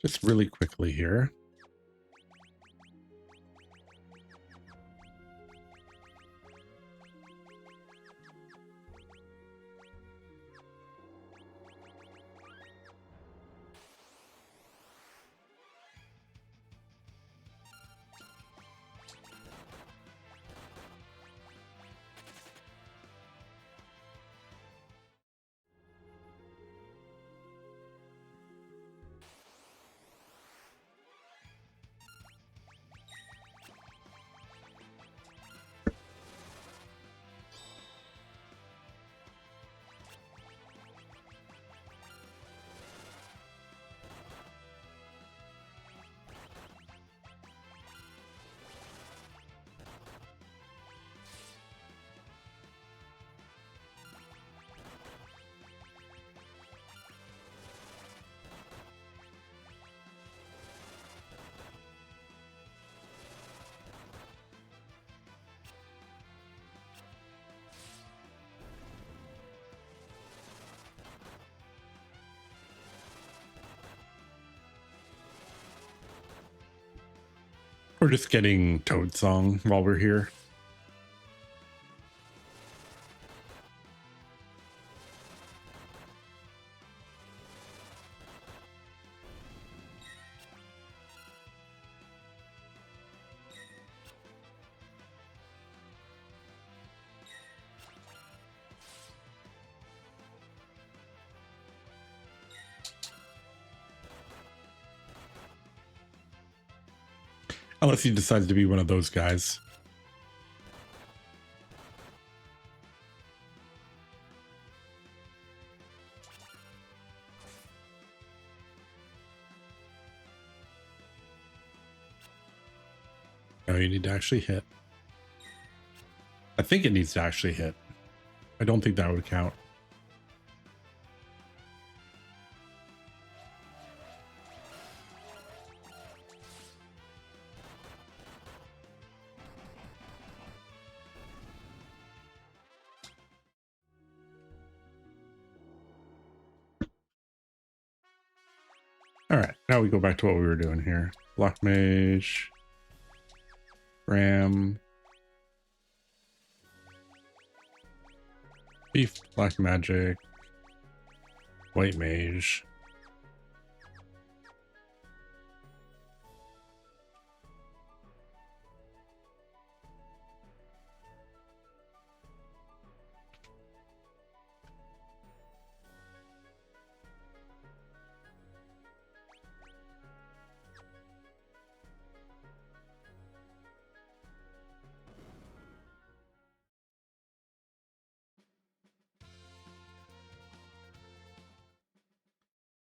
just really quickly here. We're just getting Toad Song while we're here. Unless he decides to be one of those guys. No, you need to actually hit. I think it needs to actually hit. I don't think that would count. All right, now we go back to what we were doing here. Black Mage, Ram, Beef, Black Magic, White Mage.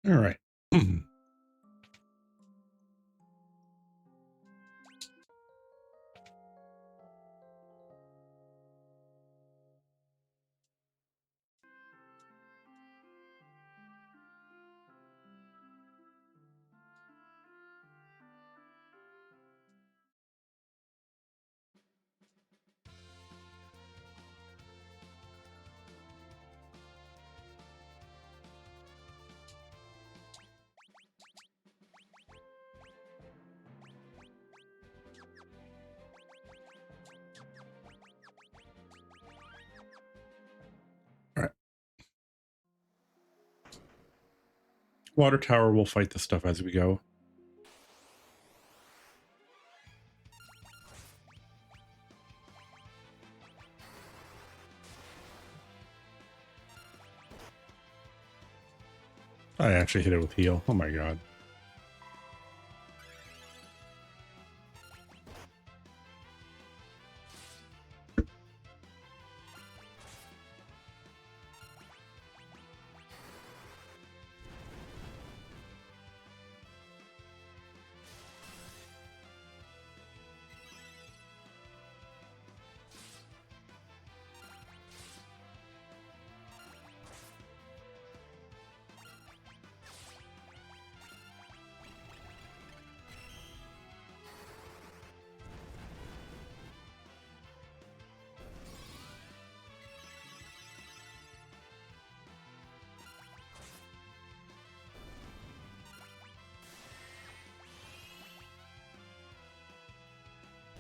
All right. All right. Water Tower will fight the stuff as we go. I actually hit it with heal. Oh my god.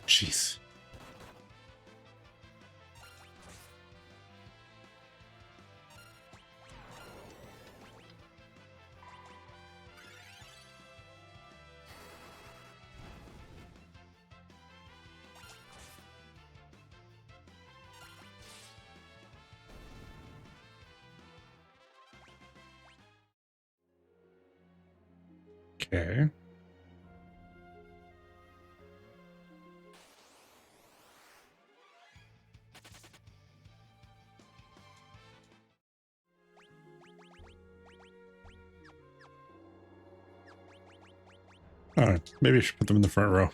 Jeez. Okay. All right. Maybe I should put them in the front row.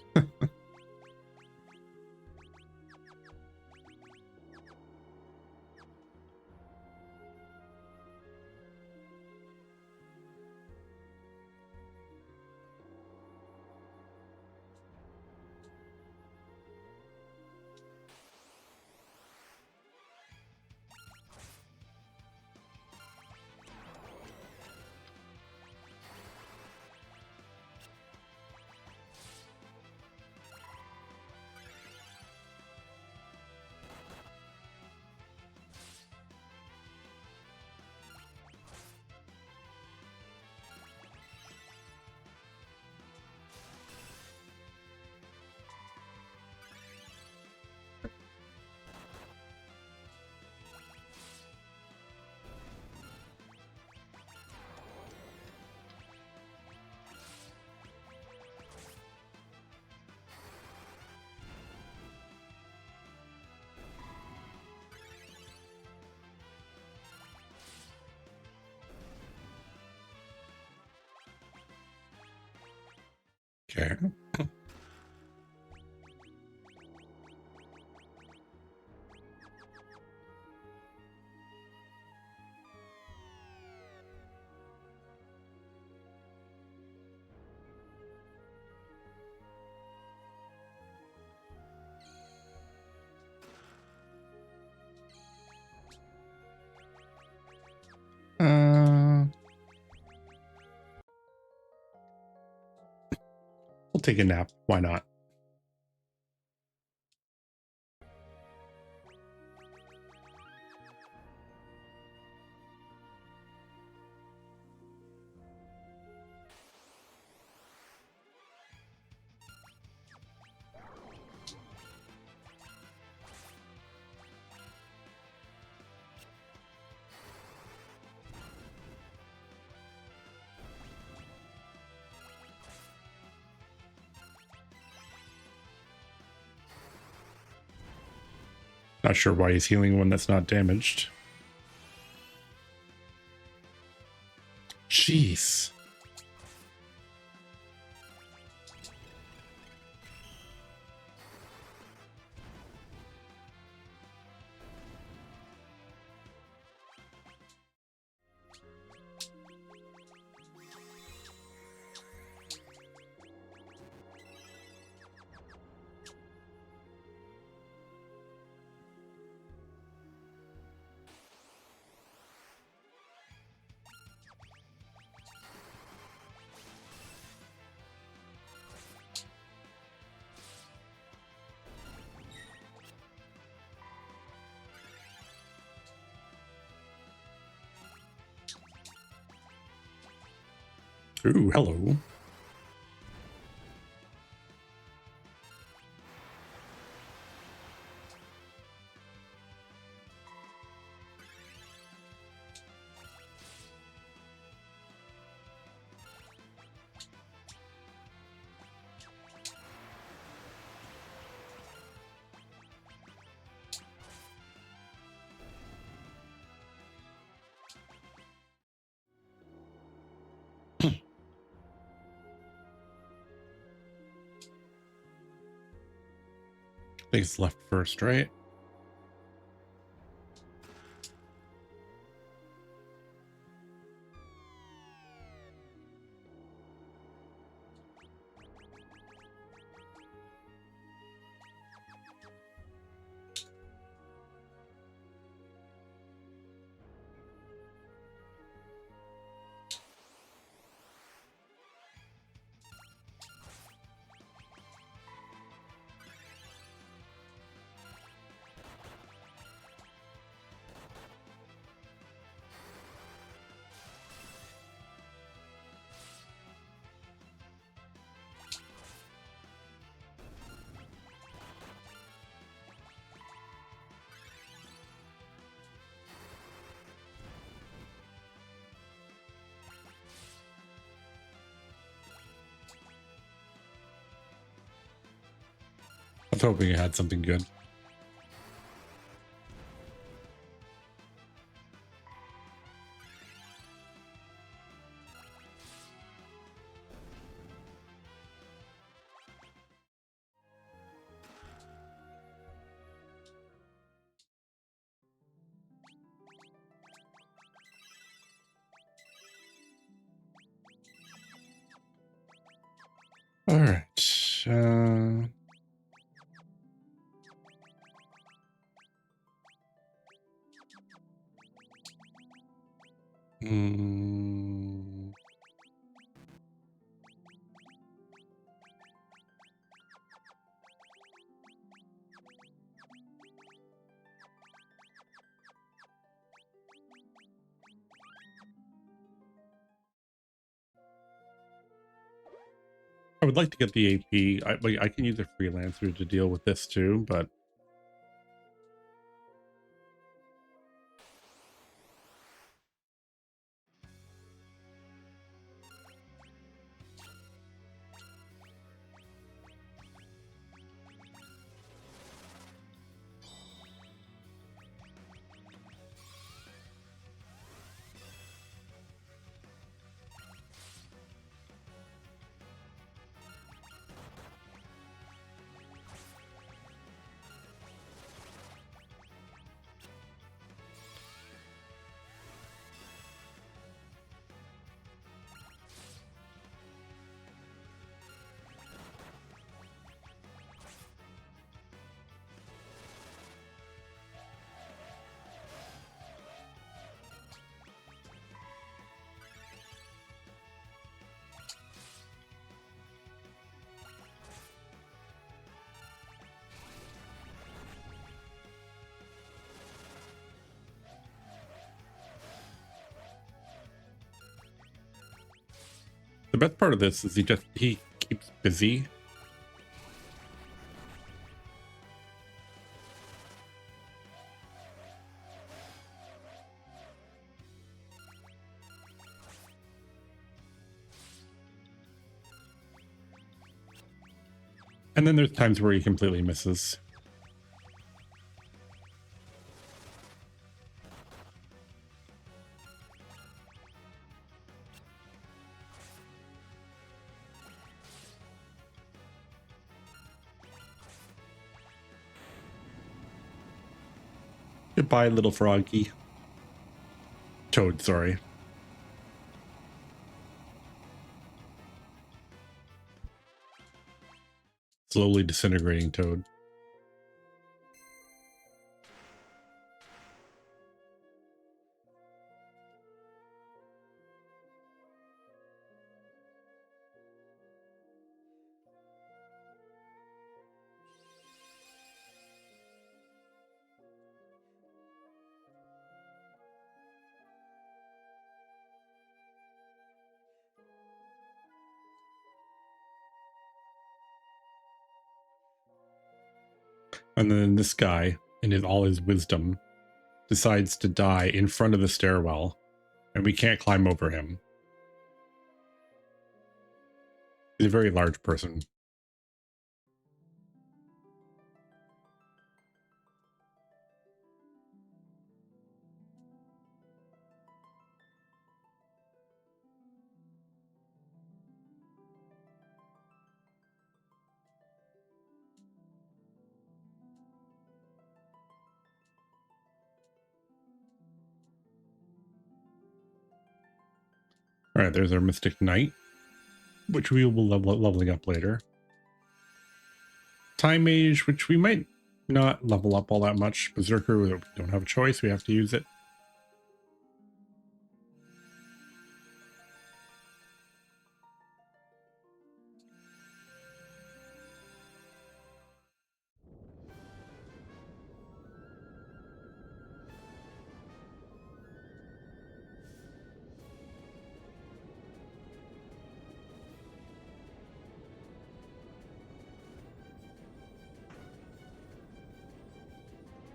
Okay. We'll take a nap. Why not? Not sure why he's healing one that's not damaged. Jeez. Ooh, hello. I think it's left first, right? I was hoping it had something good. All right. I would like to get the AP. I can use a freelancer to deal with this too, but best part of this is he keeps busy. And then there's times where he completely misses. Goodbye, little froggy. Toad, sorry. Slowly disintegrating toad. And then this guy, in all his wisdom, decides to die in front of the stairwell, and we can't climb over him. He's a very large person. All right, there's our Mystic Knight, which we will leveling up later. Time Mage, which we might not level up all that much. Berserker, we don't have a choice. We have to use it.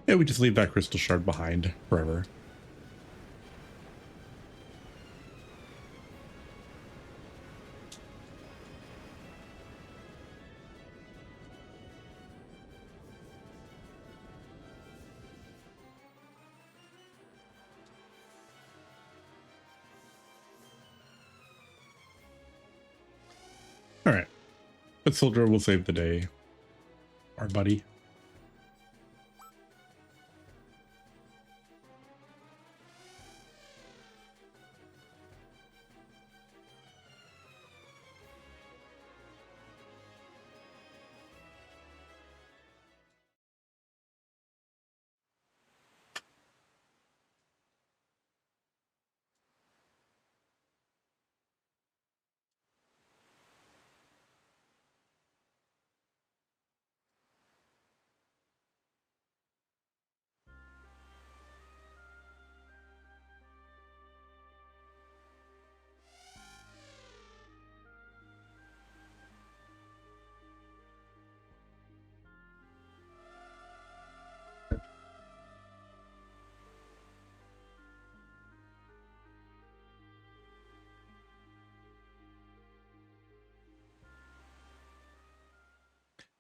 Yeah, we just leave that crystal shard behind forever. All right, but soldier will save the day. Our buddy.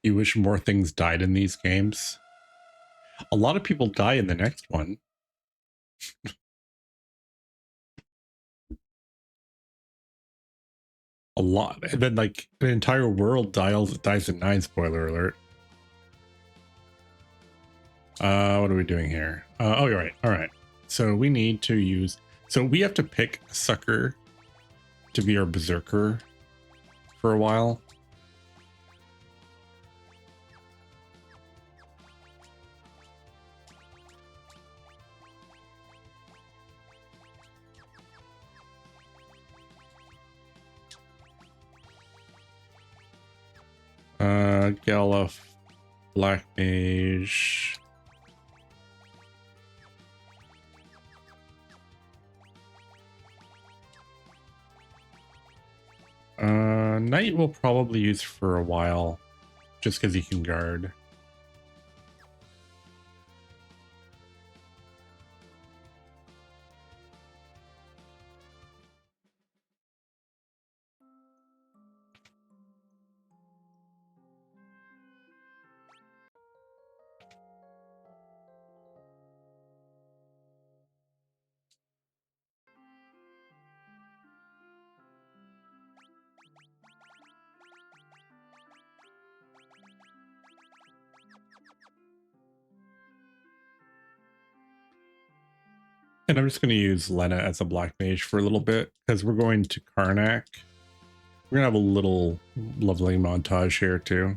You wish more things died in these games? A lot of people die in the next one. A lot. And then like an entire world dies in 9, spoiler alert. What are we doing here? Oh, you're right. All right. So we need to use, so we have to pick a sucker to be our berserker for a while. Galuf, Black Mage. Knight we'll probably use for a while, just because he can guard. And I'm just going to use Lena as a black mage for a little bit because we're going to Karnak. We're going to have a little leveling montage here too.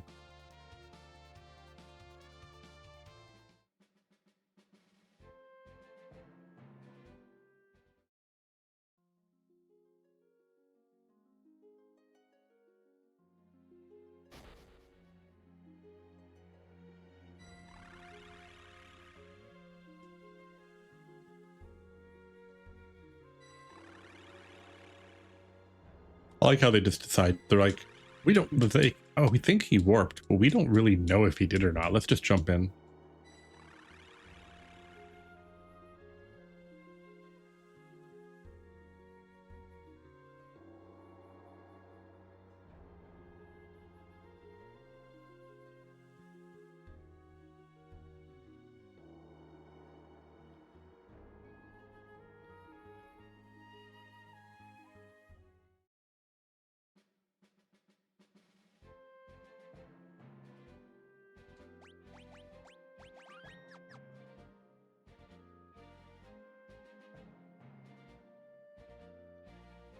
I like how they just decide. They're like, we think he warped, but we don't really know if he did or not. Let's just jump in.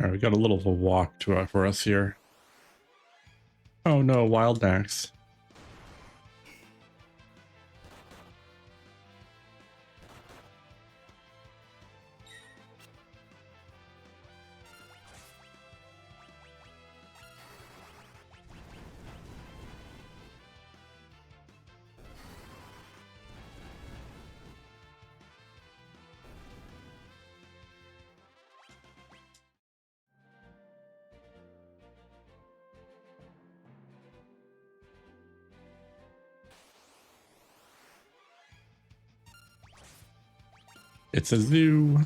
All right, we got a little of a walk for us here. Oh no, wild Dax. It's a zoo.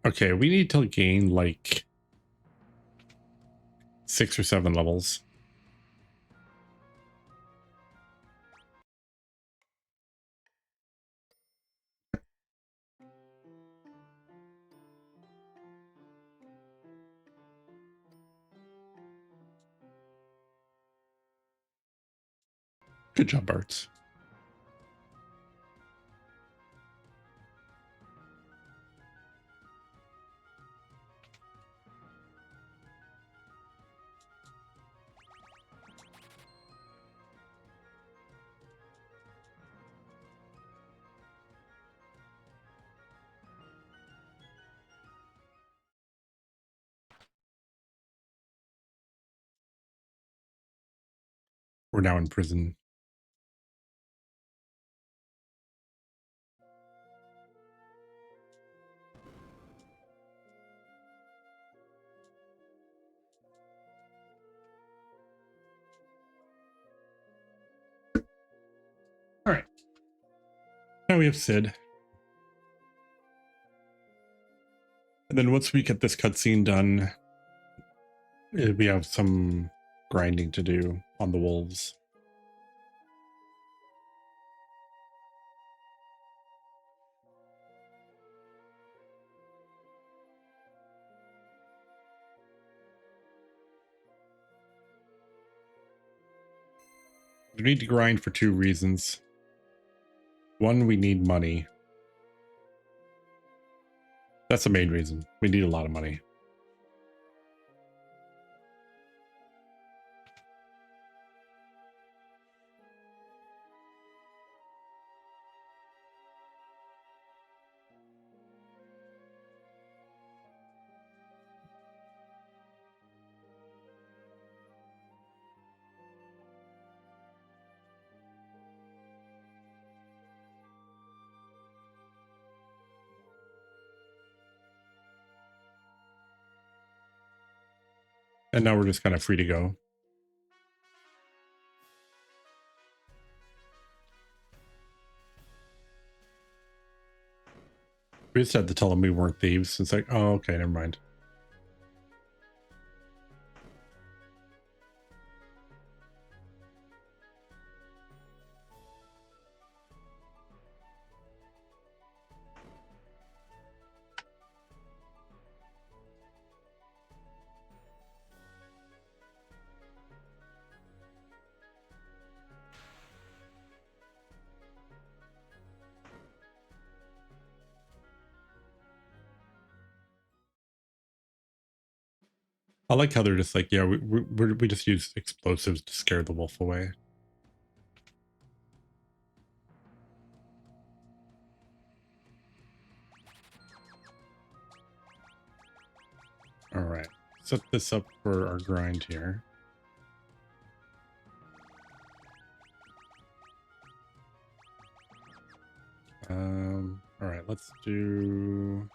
Okay, we need to gain like 6 or 7 levels. Good job, Bart. We're now in prison. All right. Now we have Sid. And then once we get this cutscene done, we have some grinding to do on the wolves. We need to grind for 2 reasons. One, we need money. That's the main reason. We need a lot of money. And now we're just kind of free to go. We just had to tell them we weren't thieves. It's like, oh, okay, never mind. I like how they're just like, yeah, we just use explosives to scare the wolf away. All right, set this up for our grind here. All right, let's do.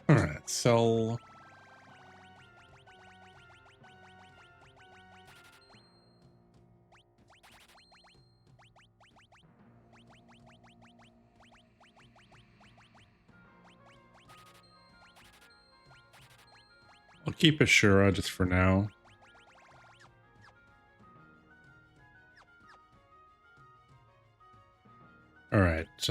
All right, sell. I'll keep Ashura just for now. All right, let's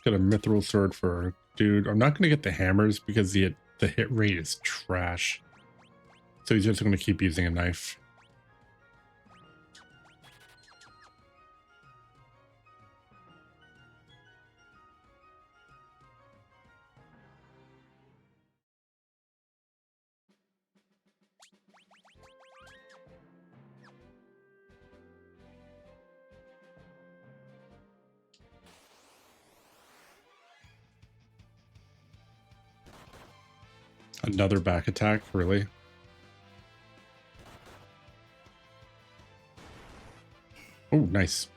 get a mithril sword for dude. I'm not gonna get the hammers because the hit rate is trash. So he's just gonna keep using a knife. Another back attack, really? Oh, nice.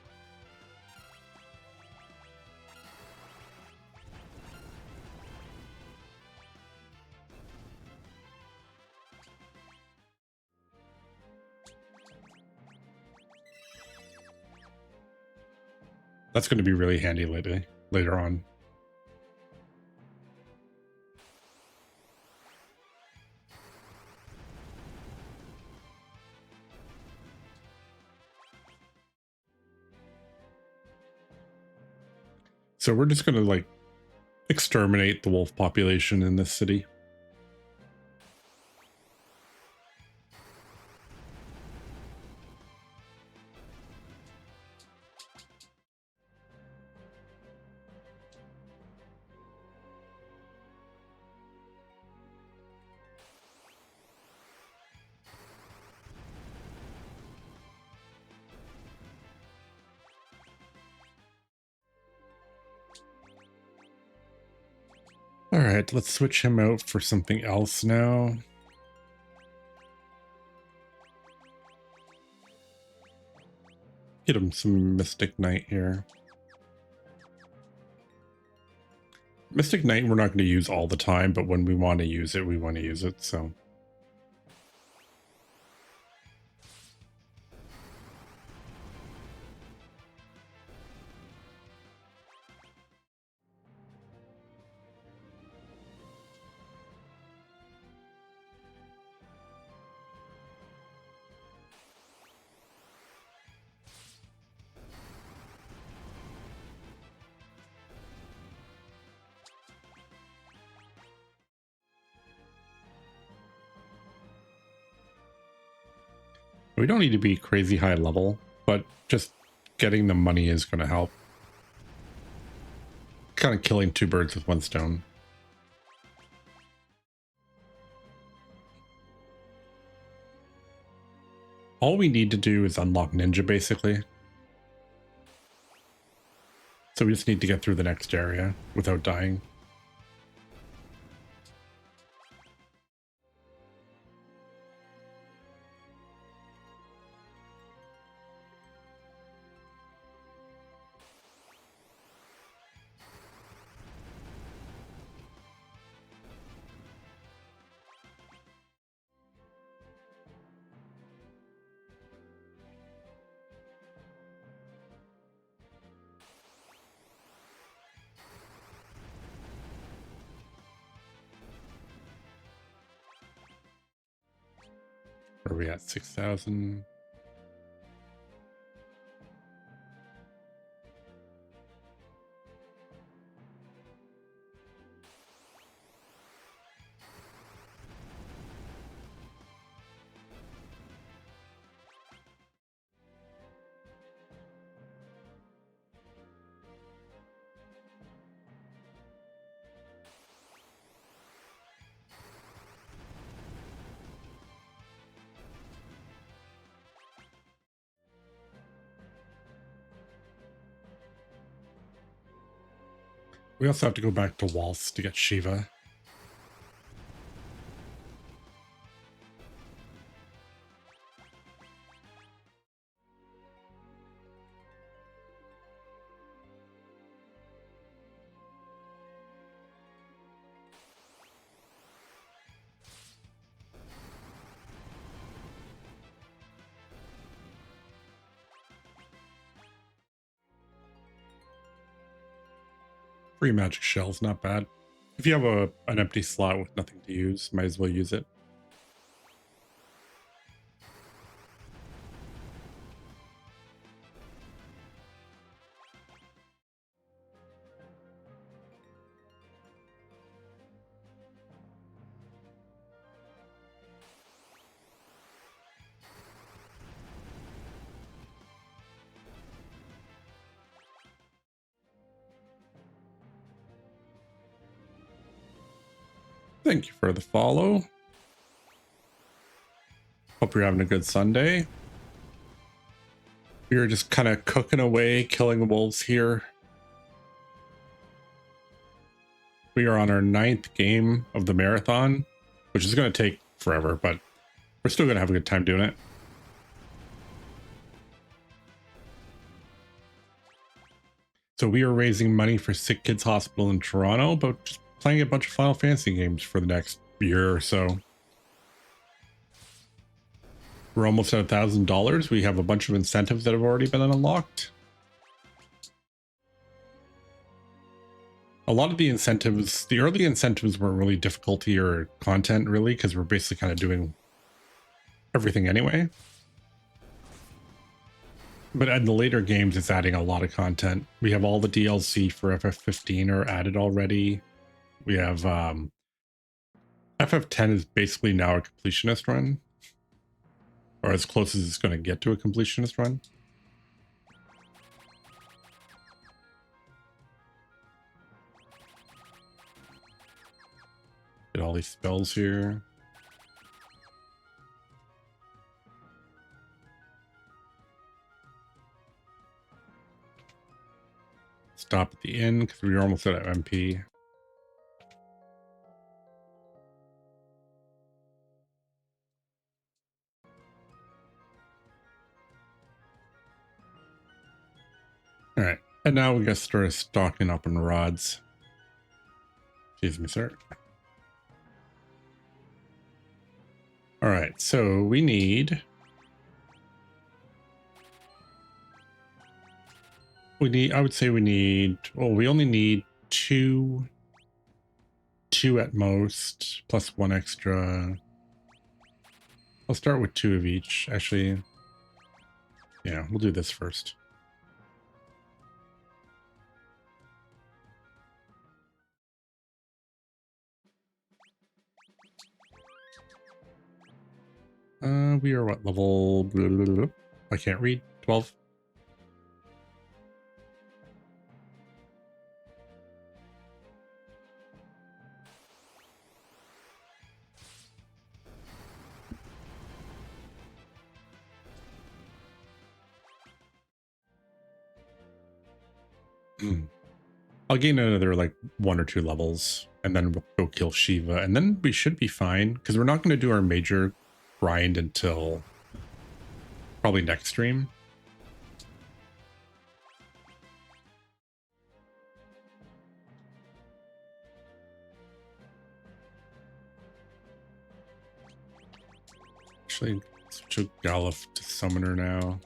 That's going to be really handy later on. So we're just going to like exterminate the wolf population in this city. All right, let's switch him out for something else now. Get him some Mystic Knight here. Mystic Knight we're not going to use all the time, but when we want to use it, we want to use it, so. We don't need to be crazy high level, but just getting the money is going to help. Kind of killing two birds with one stone. All we need to do is unlock Ninja, basically. So we just need to get through the next area without dying. Where are we at? 6,000. We also have to go back to Waltz to get Shiva. Free magic shells, not bad. If you have an empty slot with nothing to use, might as well use it. Thank you for the follow. Hope you're having a good Sunday. We are just kind of cooking away, killing wolves here. We are on our 9th game of the marathon, which is going to take forever, but we're still going to have a good time doing it. So we are raising money for Sick Kids Hospital in Toronto, but just playing a bunch of Final Fantasy games for the next year or so. We're almost at $1,000. We have a bunch of incentives that have already been unlocked. A lot of the incentives, the early incentives weren't really difficulty or content really, because we're basically kind of doing everything anyway. But in the later games, it's adding a lot of content. We have all the DLC for FF15 are added already. We have FF10 is basically now a completionist run, or as close as it's going to get to a completionist run. Get all these spells here. Stop at the inn because we were almost at MP. All right, and now we got to start stocking up on rods. Excuse me, sir. All right, so we need. I would say we need, well, we only need two at most, plus one extra. I'll start with 2 of each, actually. Yeah, we'll do this first. We are what, level, blah, blah, blah, blah. I can't read, 12. I'll gain another like 1 or 2 levels, and then we'll go kill Shiva, and then we should be fine, because we're not going to do our major grind until probably next stream. Actually, switch to Galuf to Summoner now.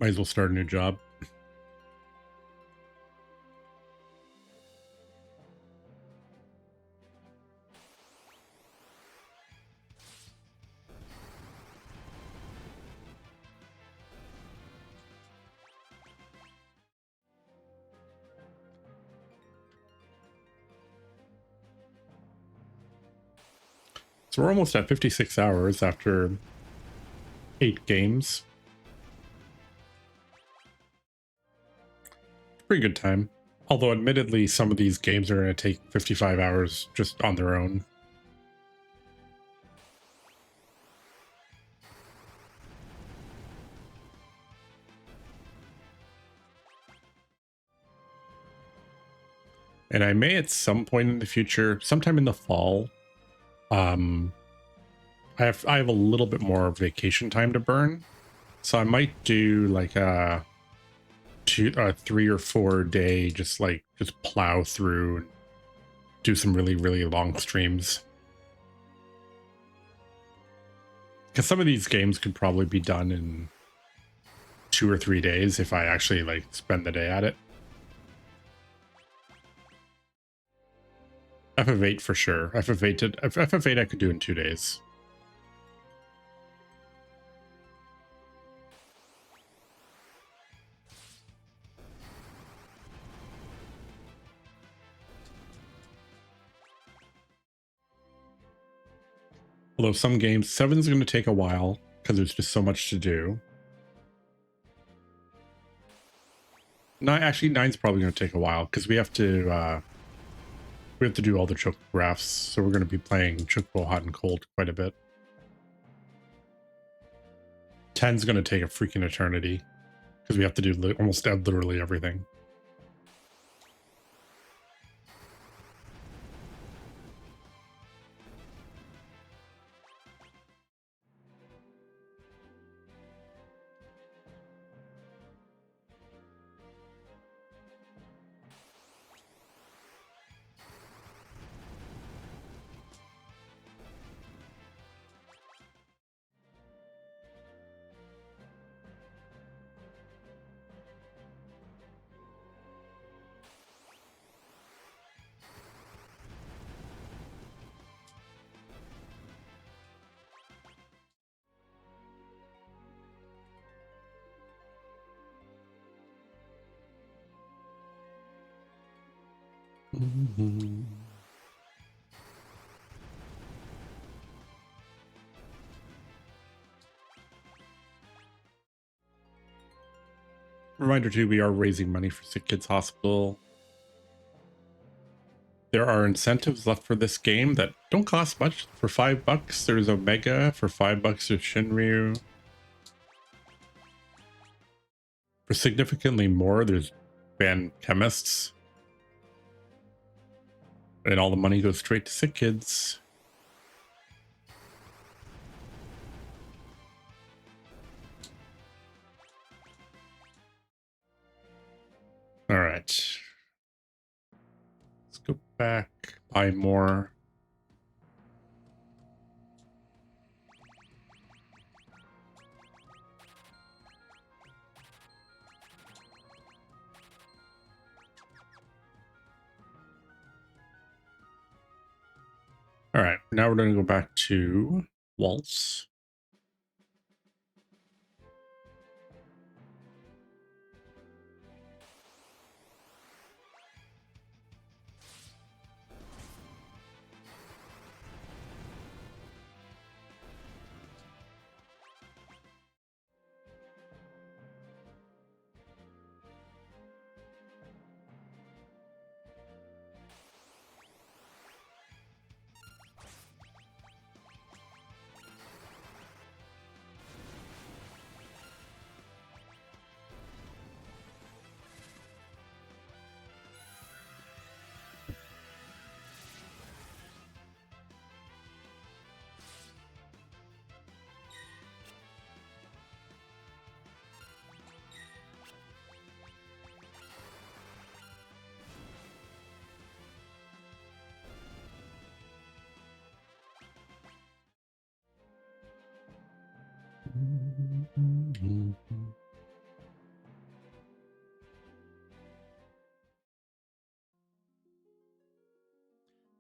Might as well start a new job. So we're almost at 56 hours after 8 games. Pretty good time. Although admittedly, some of these games are going to take 55 hours just on their own. And I may at some point in the future, sometime in the fall, I have a little bit more vacation time to burn. So I might do like a 3 or 4 day, just plow through and do some really, really long streams. Because some of these games could probably be done in 2 or 3 days if I actually like spend the day at it. FF8 for sure. FF8 I could do in 2 days. Although some games, 7 is going to take a while because there's just so much to do. 9's probably going to take a while because we have to do all the chocographs, so we're going to be playing Chocobo Hot and Cold quite a bit. 10's going to take a freaking eternity because we have to do almost literally everything. Reminder too, we are raising money for Sick Kids Hospital. There are incentives left for this game that don't cost much. For $5, there's Omega. For $5, there's Shinryu. For significantly more, there's banned chemists. And all the money goes straight to Sick Kids. All right. Let's go back, buy more. All right, now we're going to go back to Waltz.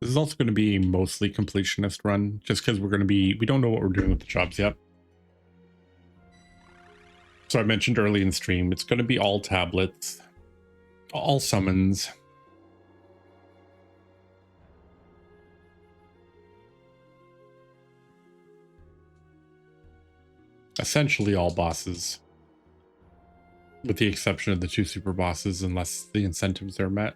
This is also going to be mostly completionist run, just because we don't know what we're doing with the jobs yet. So I mentioned early in stream, it's going to be all tablets, all summons. Essentially all bosses, with the exception of the 2 super bosses, unless the incentives are met.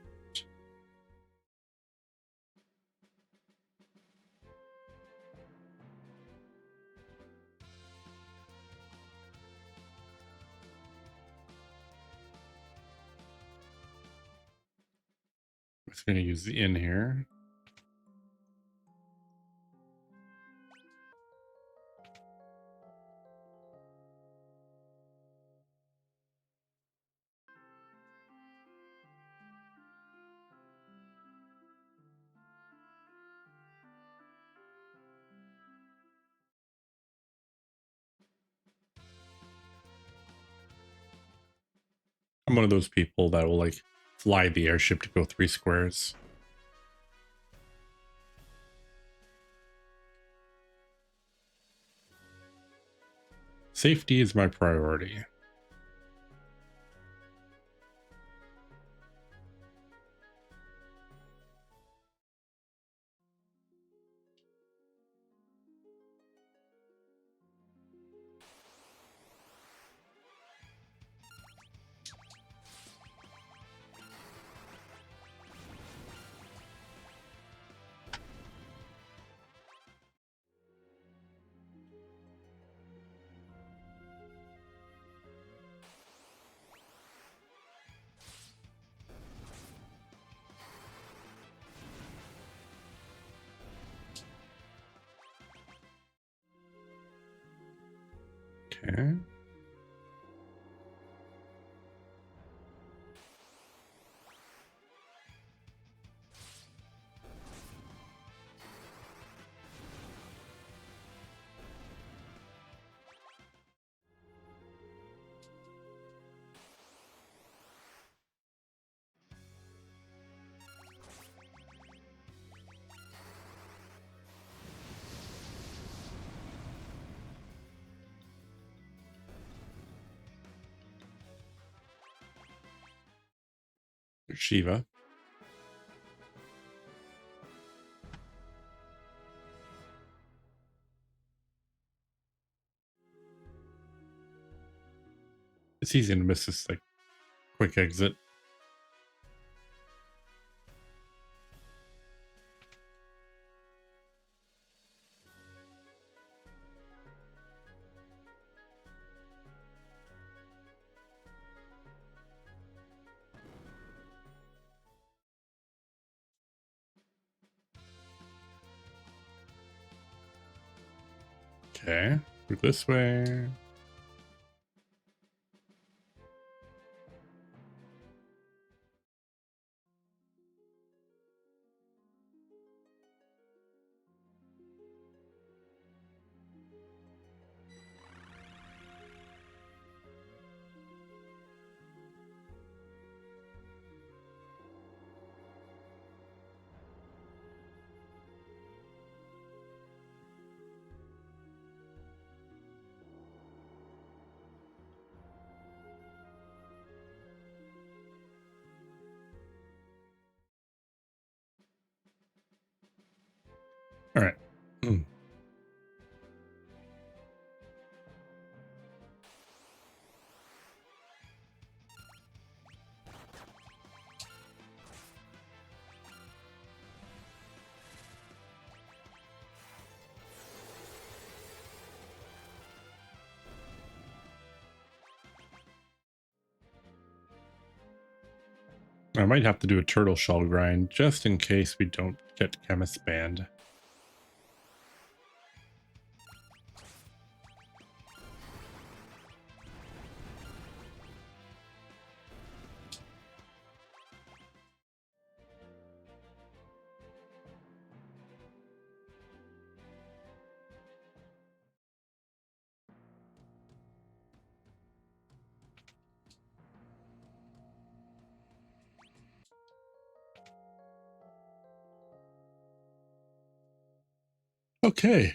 I'm just going to use the in here. I'm one of those people that will like fly the airship to go 3 squares. Safety is my priority. Okay. Shiva. It's easy to miss this like quick exit. Okay, through this way. All right. I might have to do a turtle shell grind just in case we don't get chemist banned. Okay.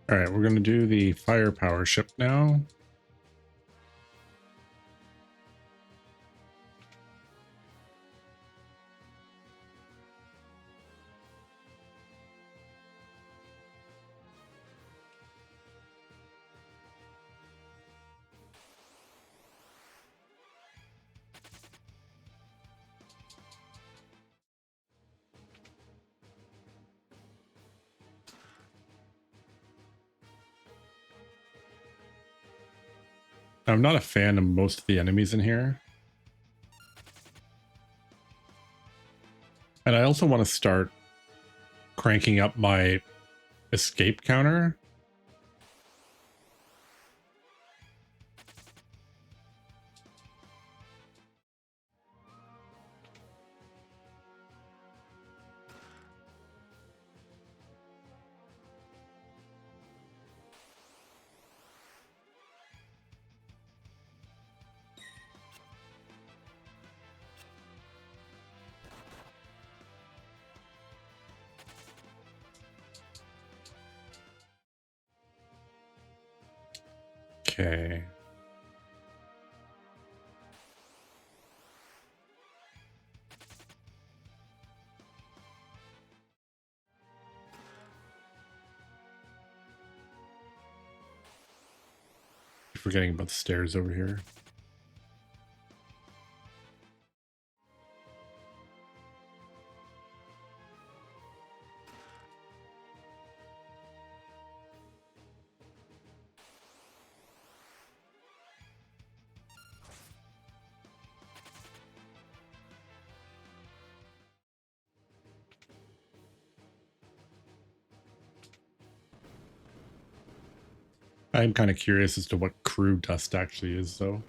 All right, we're going to do the firepower ship now. I'm not a fan of most of the enemies in here. And I also want to start cranking up my escape counter. Okay. Forgetting about the stairs over here. I'm kind of curious as to what crew dust actually is, though.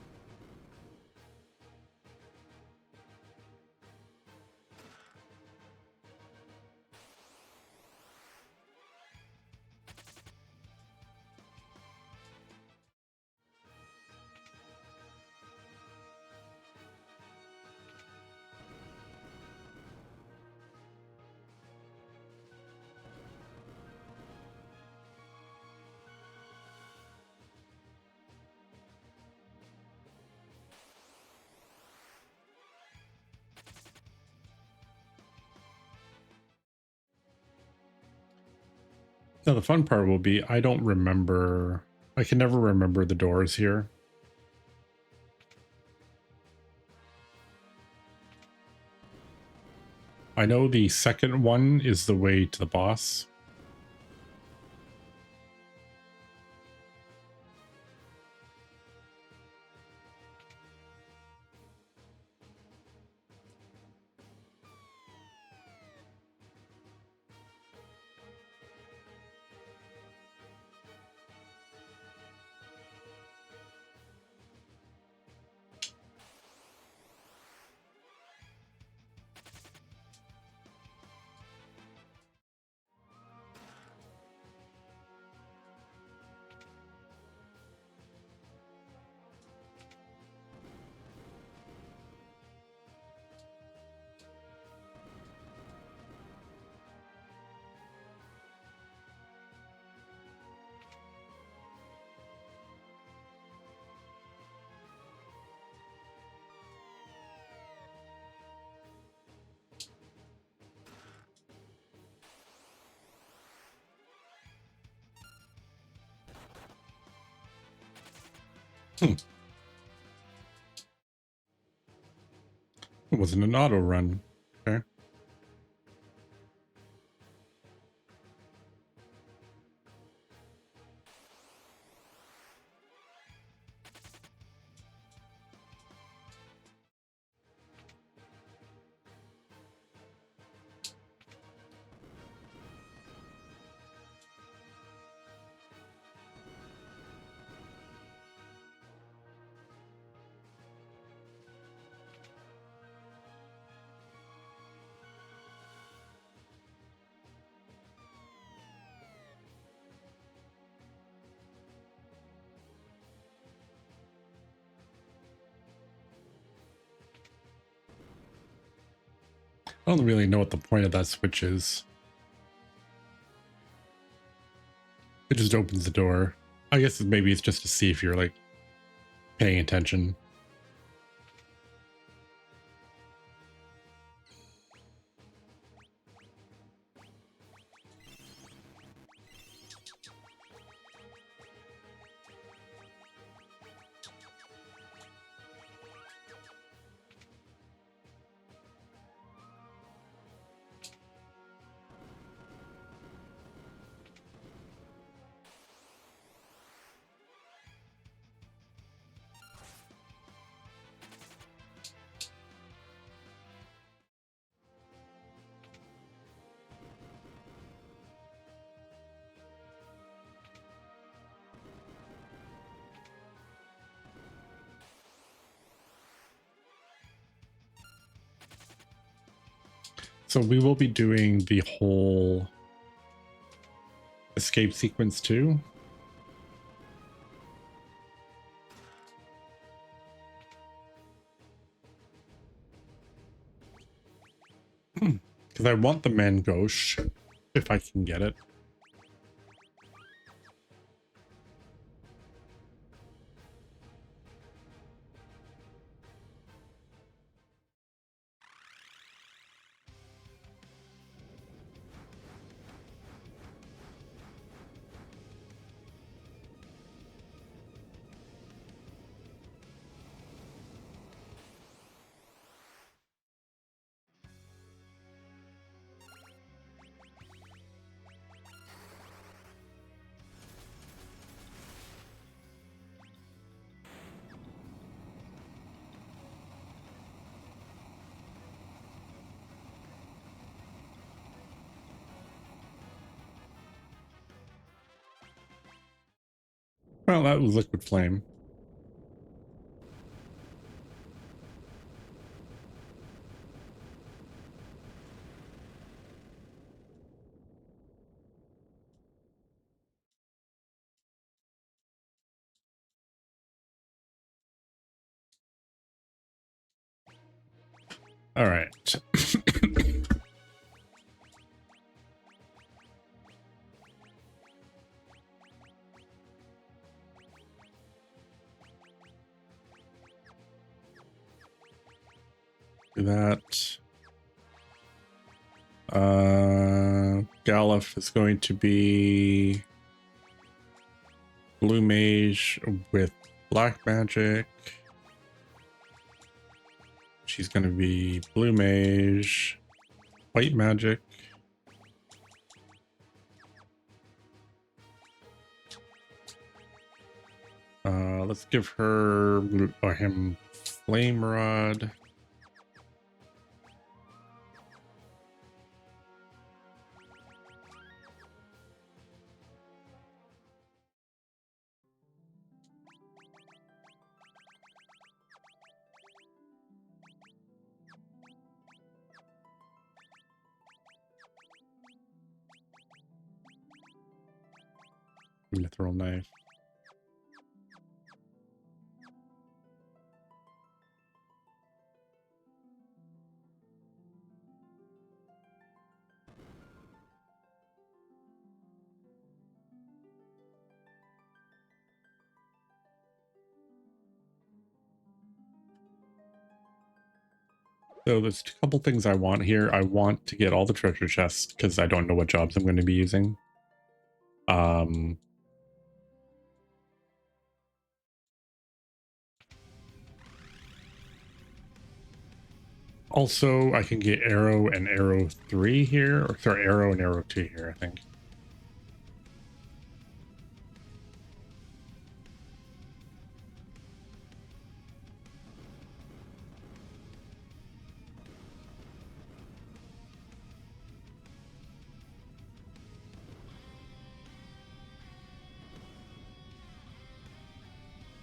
Now, the fun part will be I don't remember. I can never remember the doors here. I know the second one is the way to the boss. It wasn't an auto run. Okay. I don't really know what the point of that switch is. It just opens the door. I guess maybe it's just to see if you're like paying attention. So we will be doing the whole escape sequence too. Because I want the Mangosh, if I can get it. Well, that was Liquid Flame. All right. Do that. Galuf is going to be Blue Mage with Black Magic. She's going to be Blue Mage, White Magic. Let's give her or him Flame Rod. Mithril Knife. So there's a couple things I want here. I want to get all the treasure chests because I don't know what jobs I'm going to be using. Also, I can get Arrow and Arrow 3 here, or sorry, Arrow and Arrow 2 here, I think.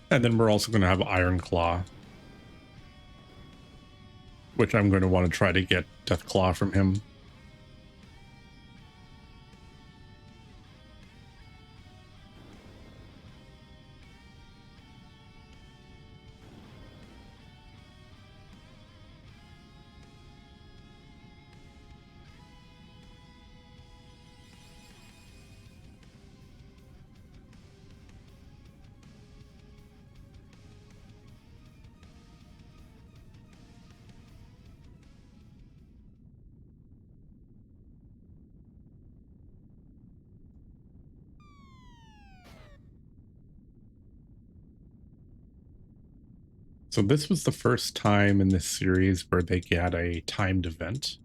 And then we're also going to have Iron Claw, which I'm going to want to try to get Death Claw from him. So this was the first time in this series where they get a timed event.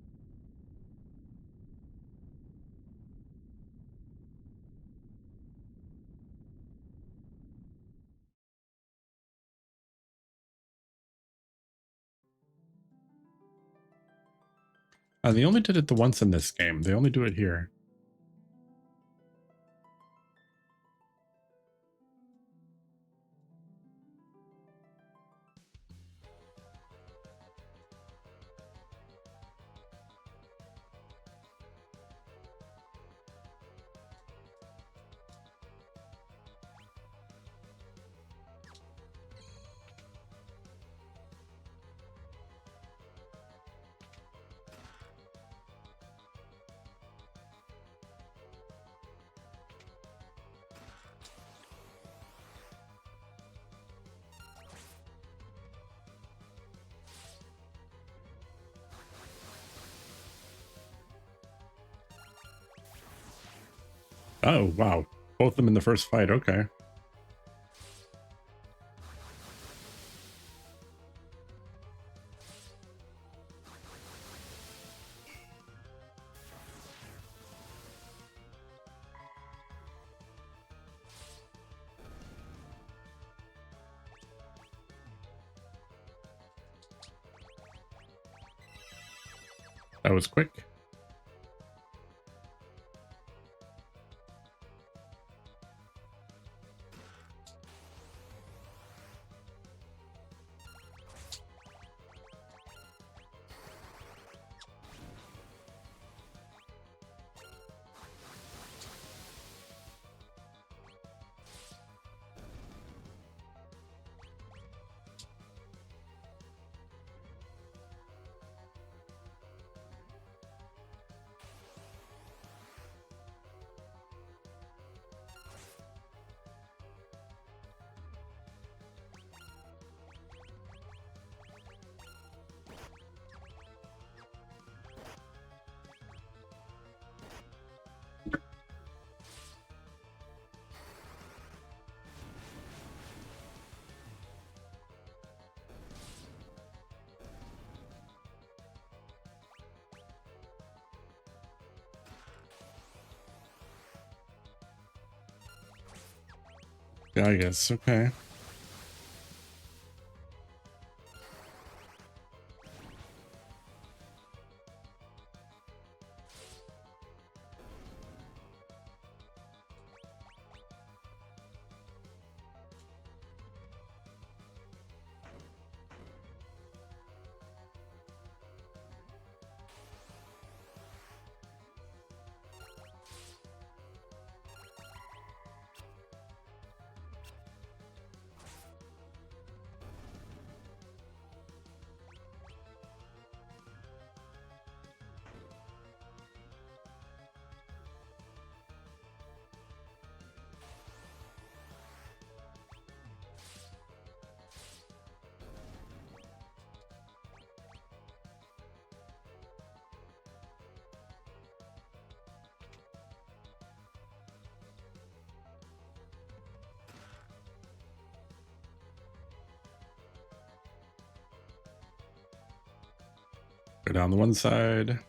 They only did it the once in this game. They only do it here. Oh, wow. Both of them in the first fight. Okay. That was quick. Yeah, I guess. Okay. Go down the one side.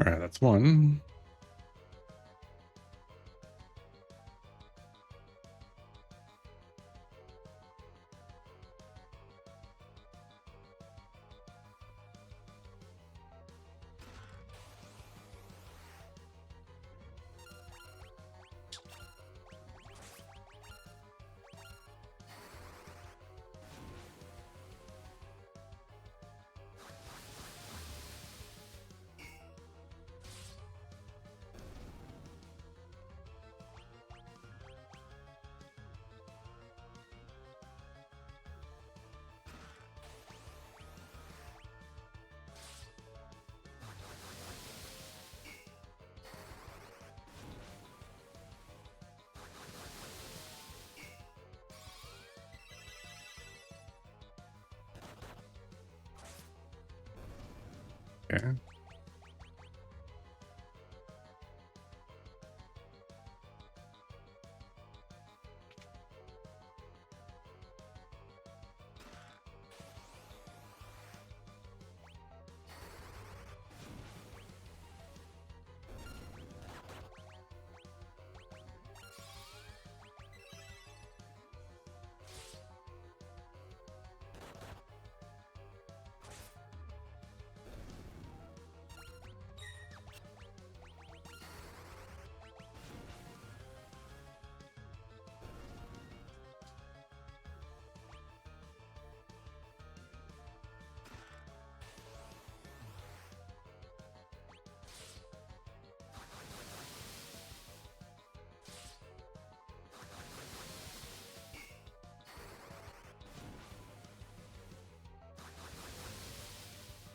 All right, that's one. Okay.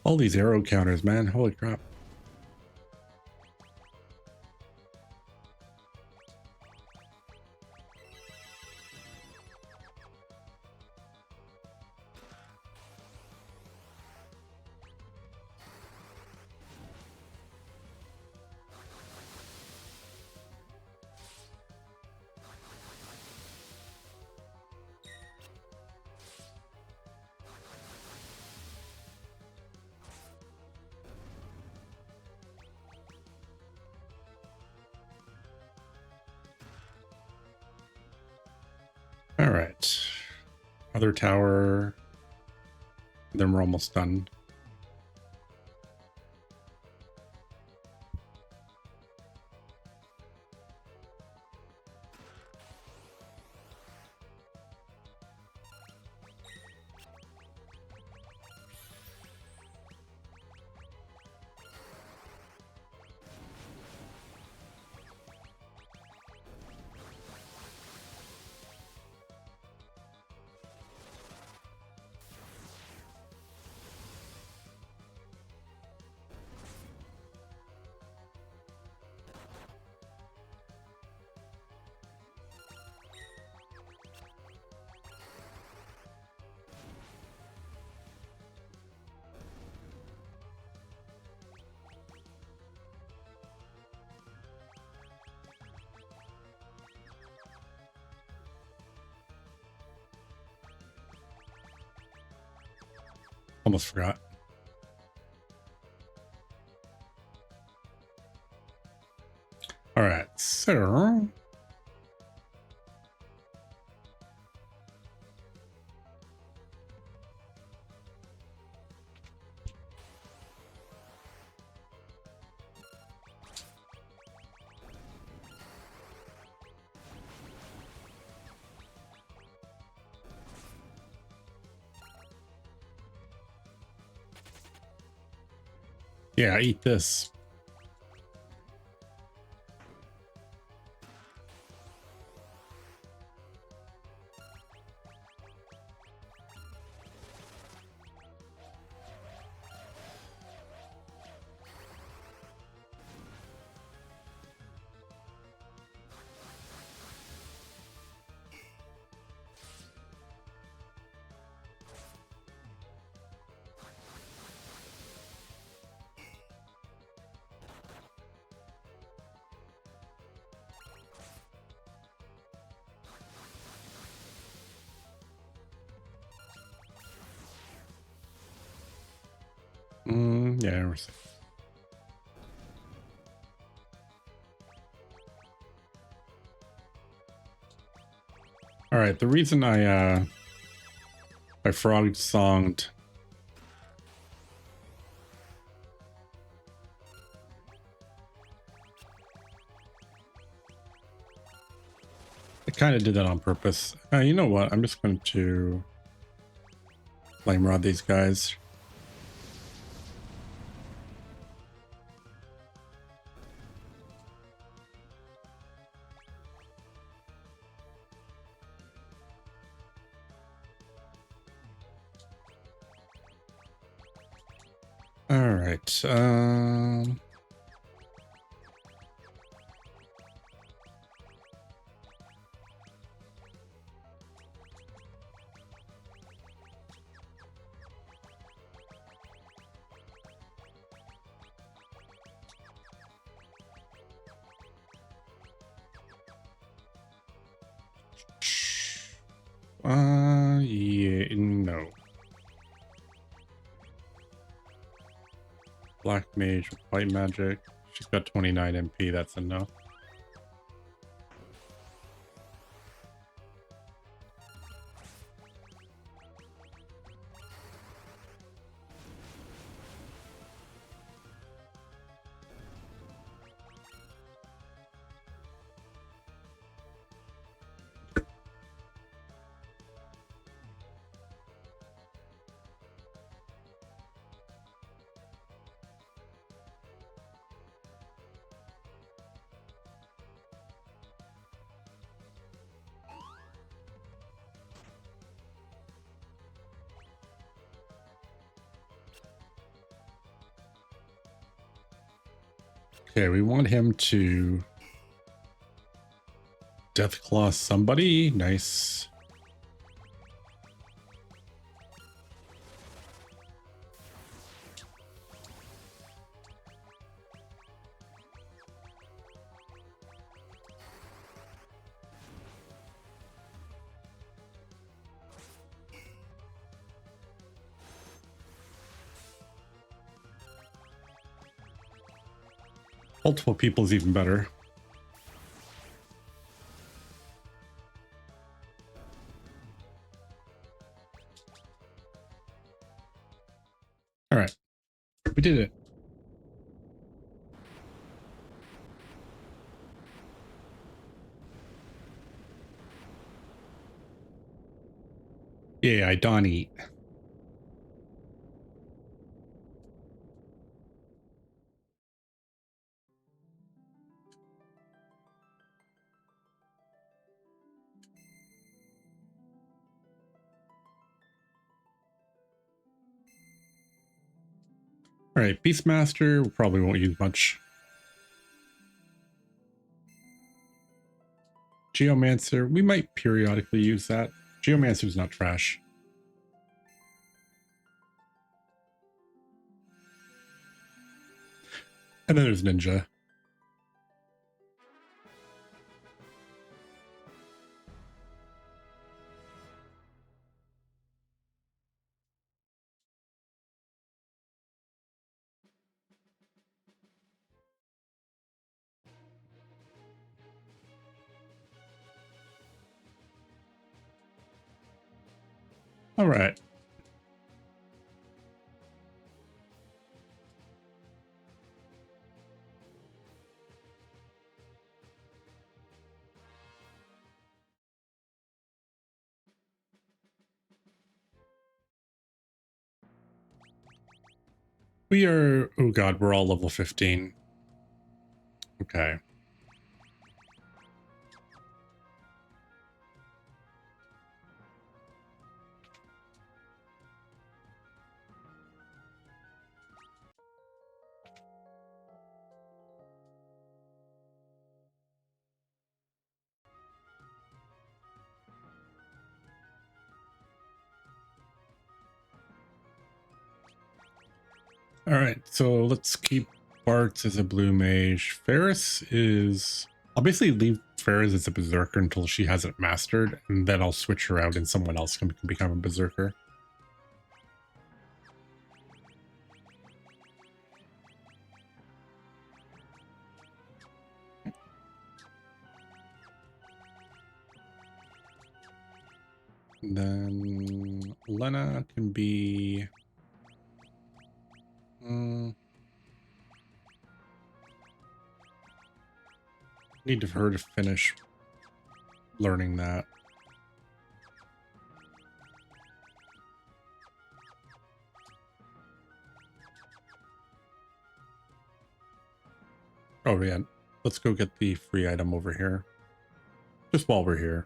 All these arrow counters, man. Holy crap. All right. Other tower. Then we're almost done. Almost forgot. All right, so yeah, eat this. Yeah, we're safe. All right, the reason I frog songed I kind of did that on purpose. You know what? I'm just going to flame rod these guys. All right. Yeah, no. Black mage with white magic. She's got 29 MP, that's enough. Okay, we want him to Deathclaw somebody. Nice. Multiple people is even better. All right, we did it. Yeah, I don't eat. All right, Beastmaster, we probably won't use much. Geomancer, we might periodically use that. Geomancer's not trash. And then there's Ninja. All right. We are, oh god, we're all level 15. Okay. All right, so let's keep Bart as a blue mage. Ferris is... I'll basically leave Ferris as a berserker until she has it mastered, and then I'll switch her out and someone else can become a berserker. And then Lena can be... need her to finish learning that. Oh yeah, let's go get the free item over here. Just while we're here.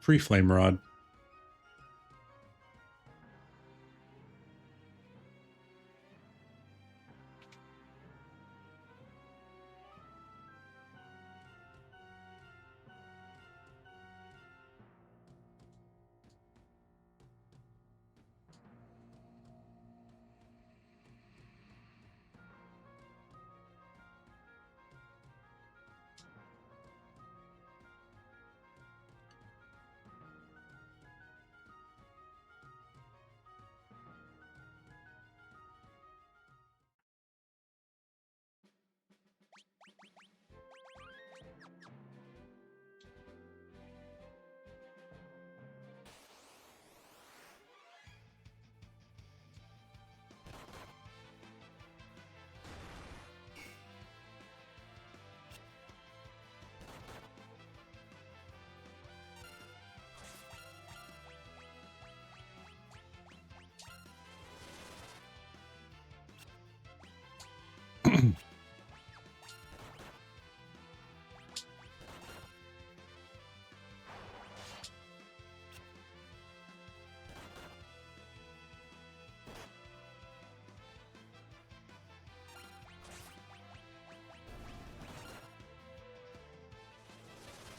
Free flame rod.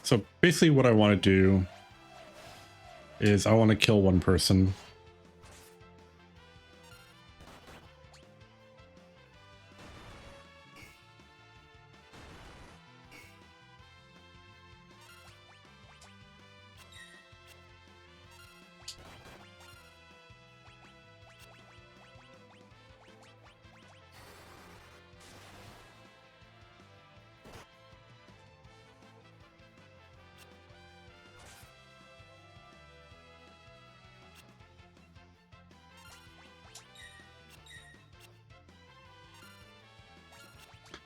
So basically what I want to do is I want to kill one person.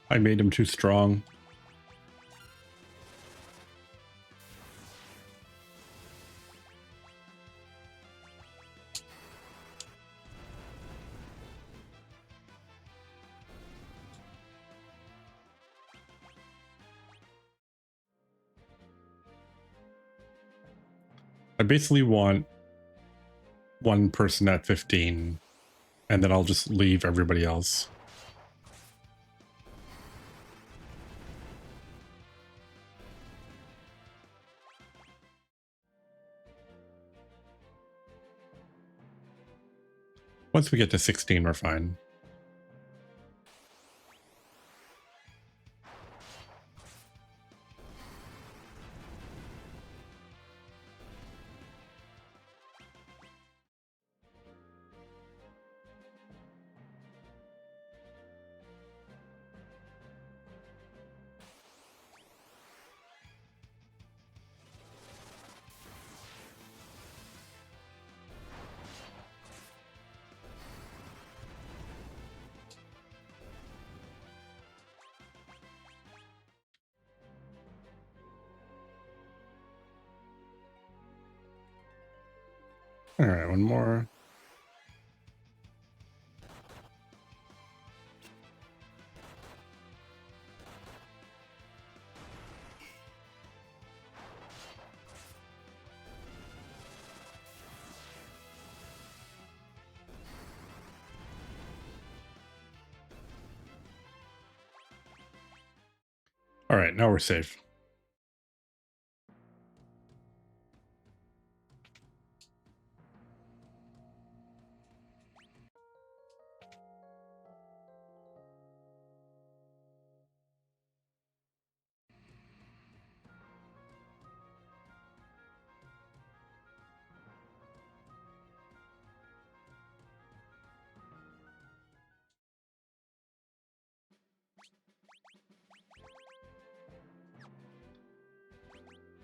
I made him too strong. I basically want one person at 15, and then I'll just leave everybody else. Once we get to 16, we're fine. All right, one more. All right, now we're safe.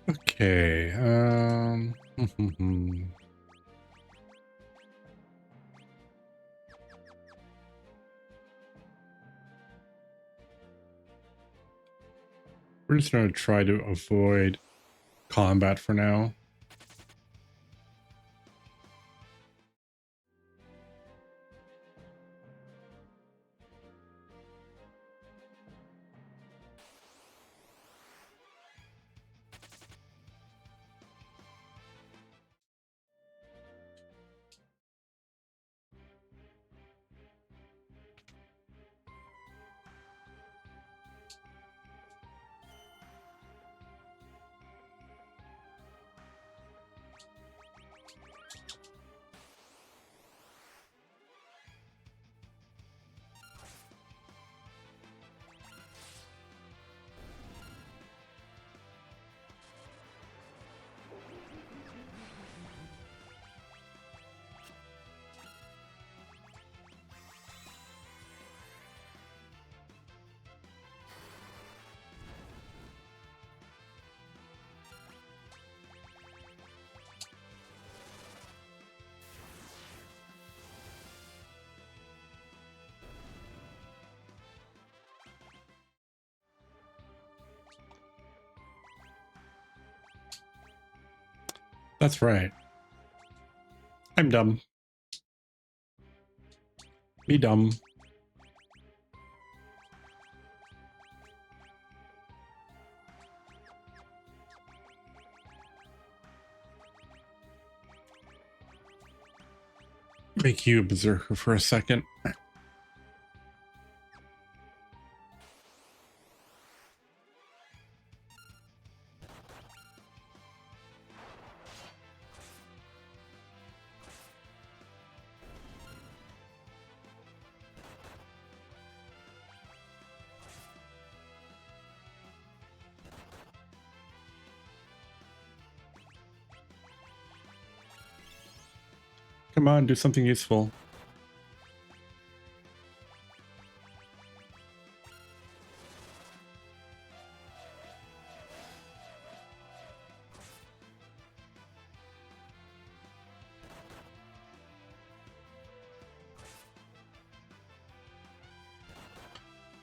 Okay, we're just going to try to avoid combat for now. That's right. I'm dumb. Me dumb. Make you a berserker for a second. Come on, do something useful.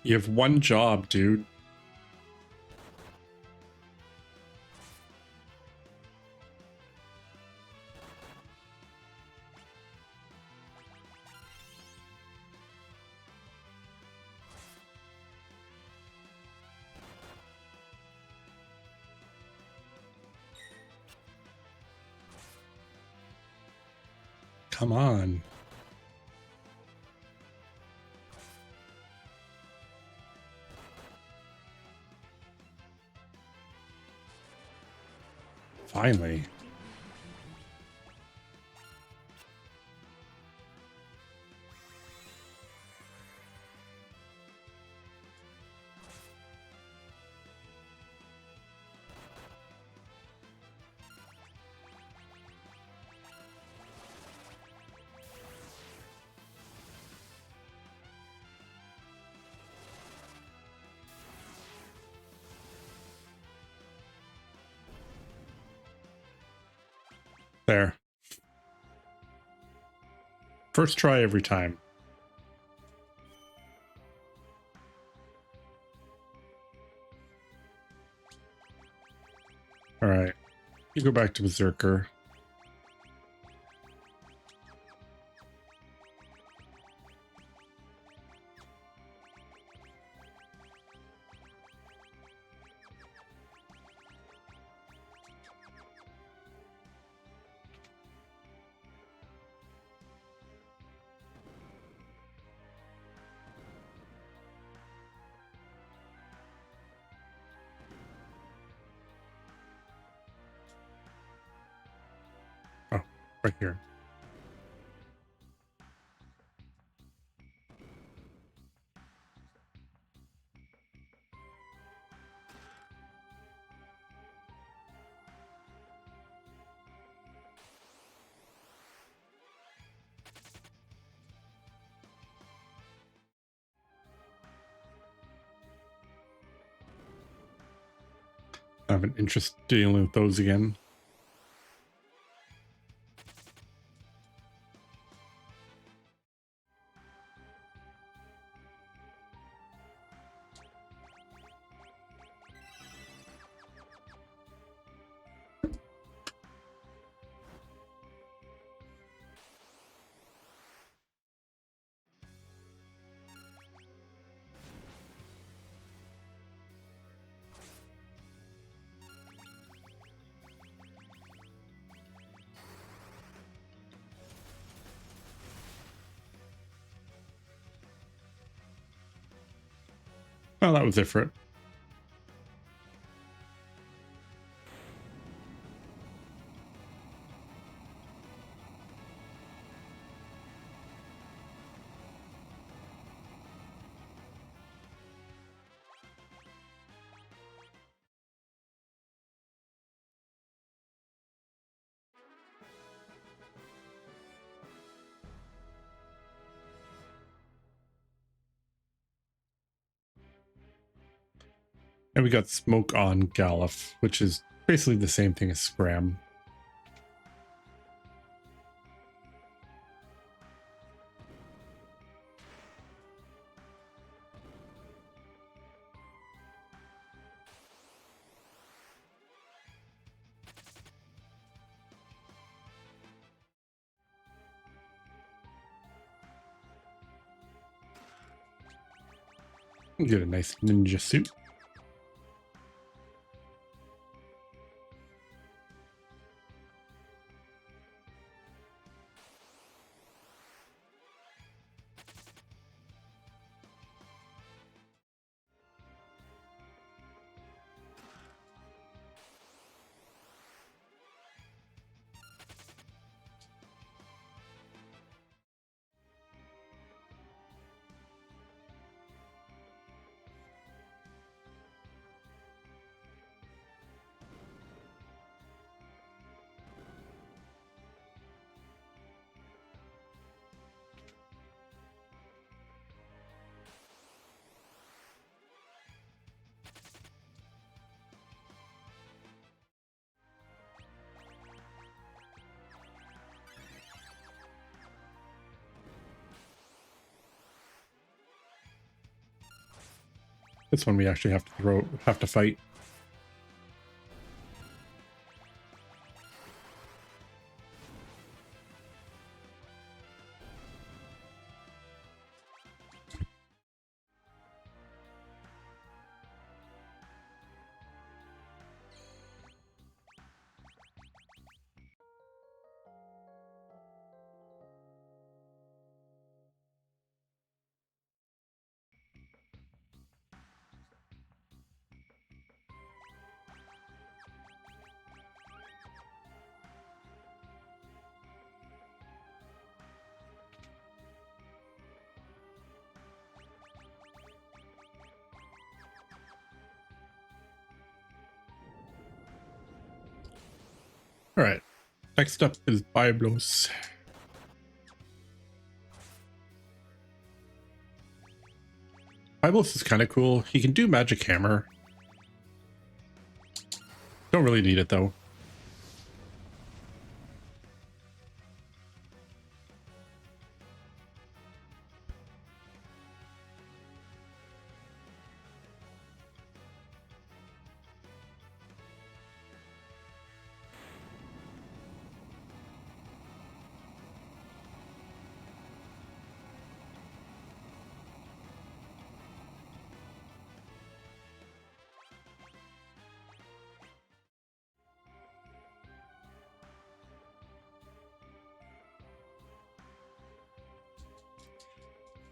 You have one job, dude. Come on. Finally. There. First try every time. All right. You go back to Berserker. Oh, right here. I have an interest dealing with those again. Oh, that was it for it. And we got Smoke on Galuf, which is basically the same thing as Scram. Get a nice ninja suit. This one we actually have to fight. All right. Next up is Byblos. Byblos is kind of cool. He can do Magic Hammer. Don't really need it though.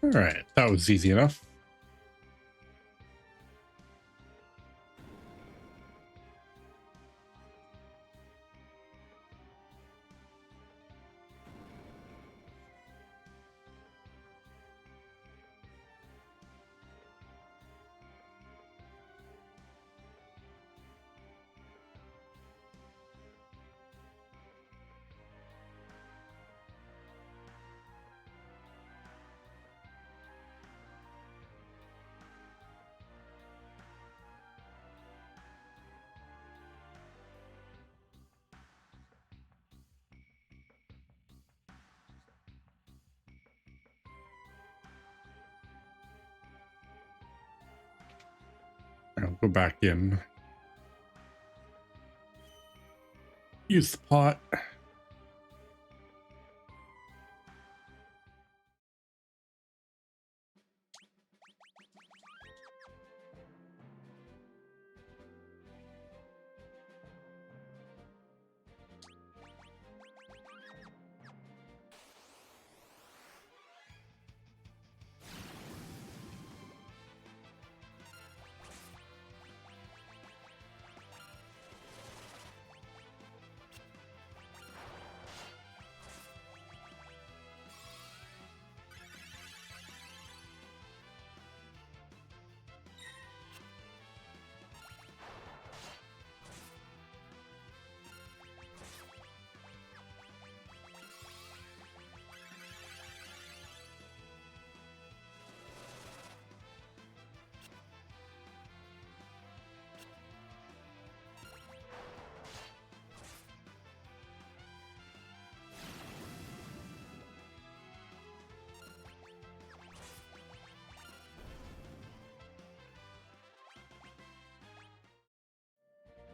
All right, that was easy enough. I'll go back in. Use the pot.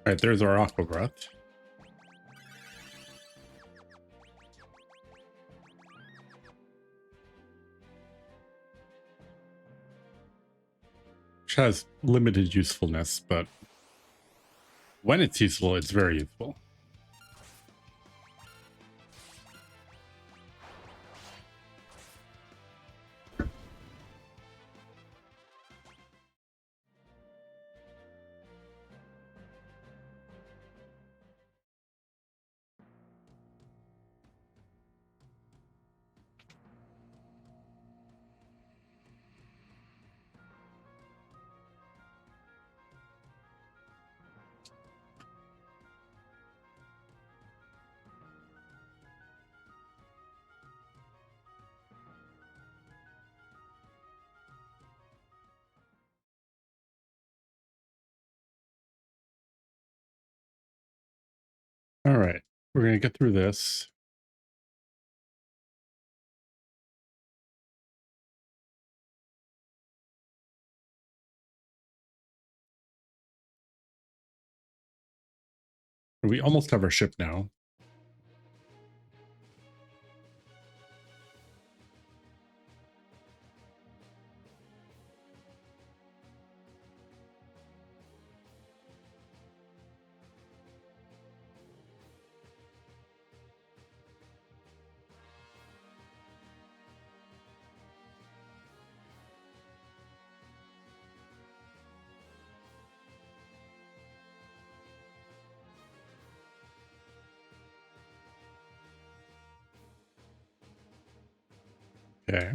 All right, there's our Aqua Breath. Which has limited usefulness, but when it's useful, it's very useful. All right, we're going to get through this. We almost have our ship now. Okay.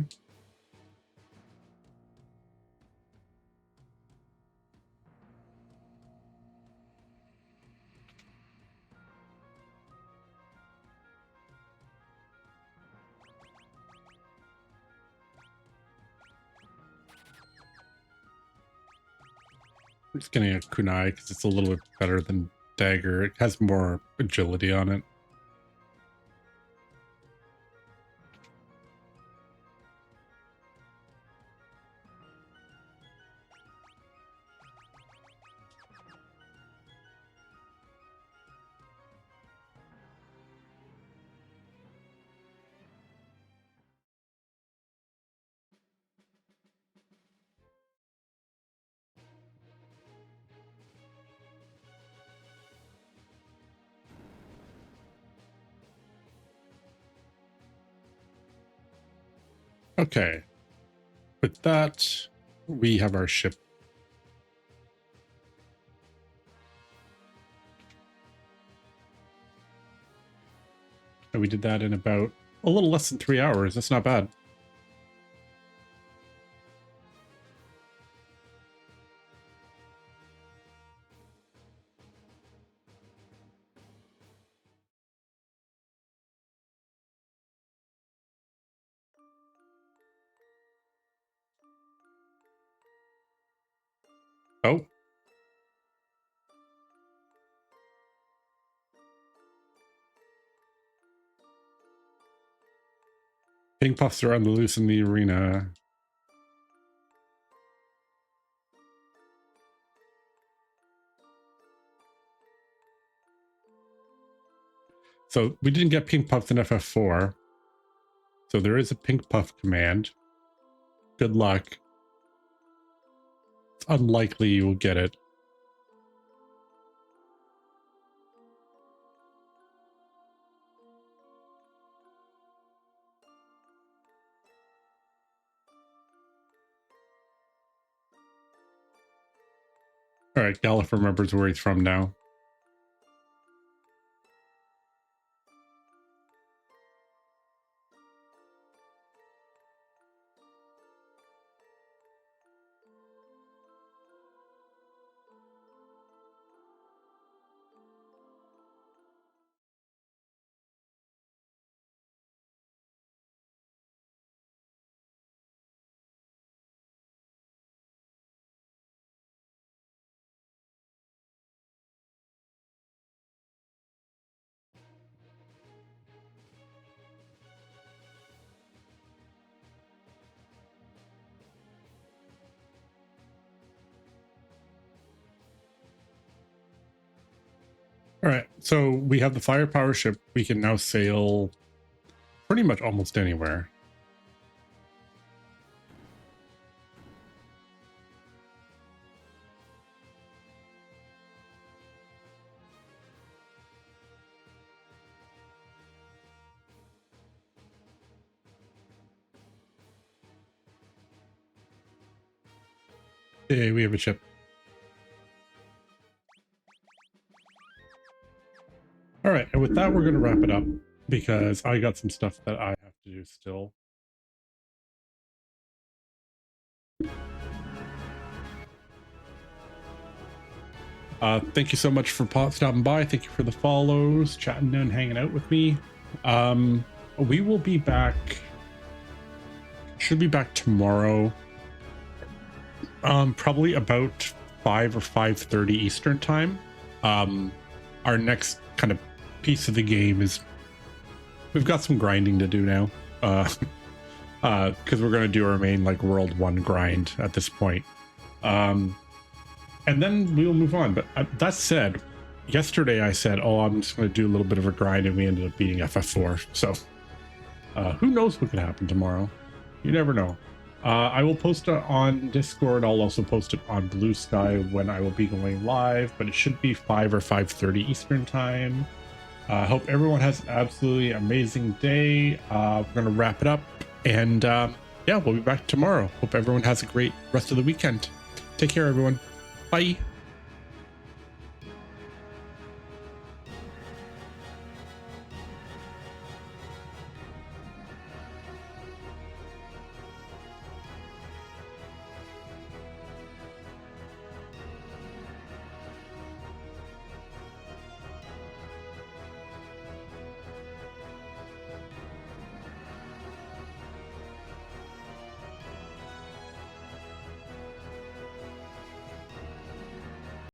I'm just getting a kunai because it's a little bit better than dagger. It has more agility on it. Okay. With that, we have our ship. And we did that in about a little less than 3 hours. That's not bad. Oh. Ping puffs are on the loose in the arena. So we didn't get pink puffs in FF4. So there is a pink puff command. Good luck. It's unlikely you will get it. All right, Galif remembers where he's from now. All right, so we have the firepower ship. We can now sail pretty much almost anywhere. Hey, we have a ship. All right, and with that, we're going to wrap it up because I got some stuff that I have to do still. Thank you so much for stopping by. Thank you for the follows, chatting and hanging out with me. We will be back. Should be back tomorrow. Probably about 5 or 5:30 Eastern time. Our next kind of piece of the game is we've got some grinding to do now. Because we're going to do our main like World 1 grind at this point. And then we'll move on. But that said, yesterday I said, oh, I'm just going to do a little bit of a grind, and we ended up beating FF4. So who knows what could happen tomorrow? You never know. I will post it on Discord. I'll also post it on Blue Sky when I will be going live, but it should be 5 or 5:30 Eastern time. I hope everyone has an absolutely amazing day. We're going to wrap it up, and yeah, we'll be back tomorrow. Hope everyone has a great rest of the weekend. Take care, everyone. Bye.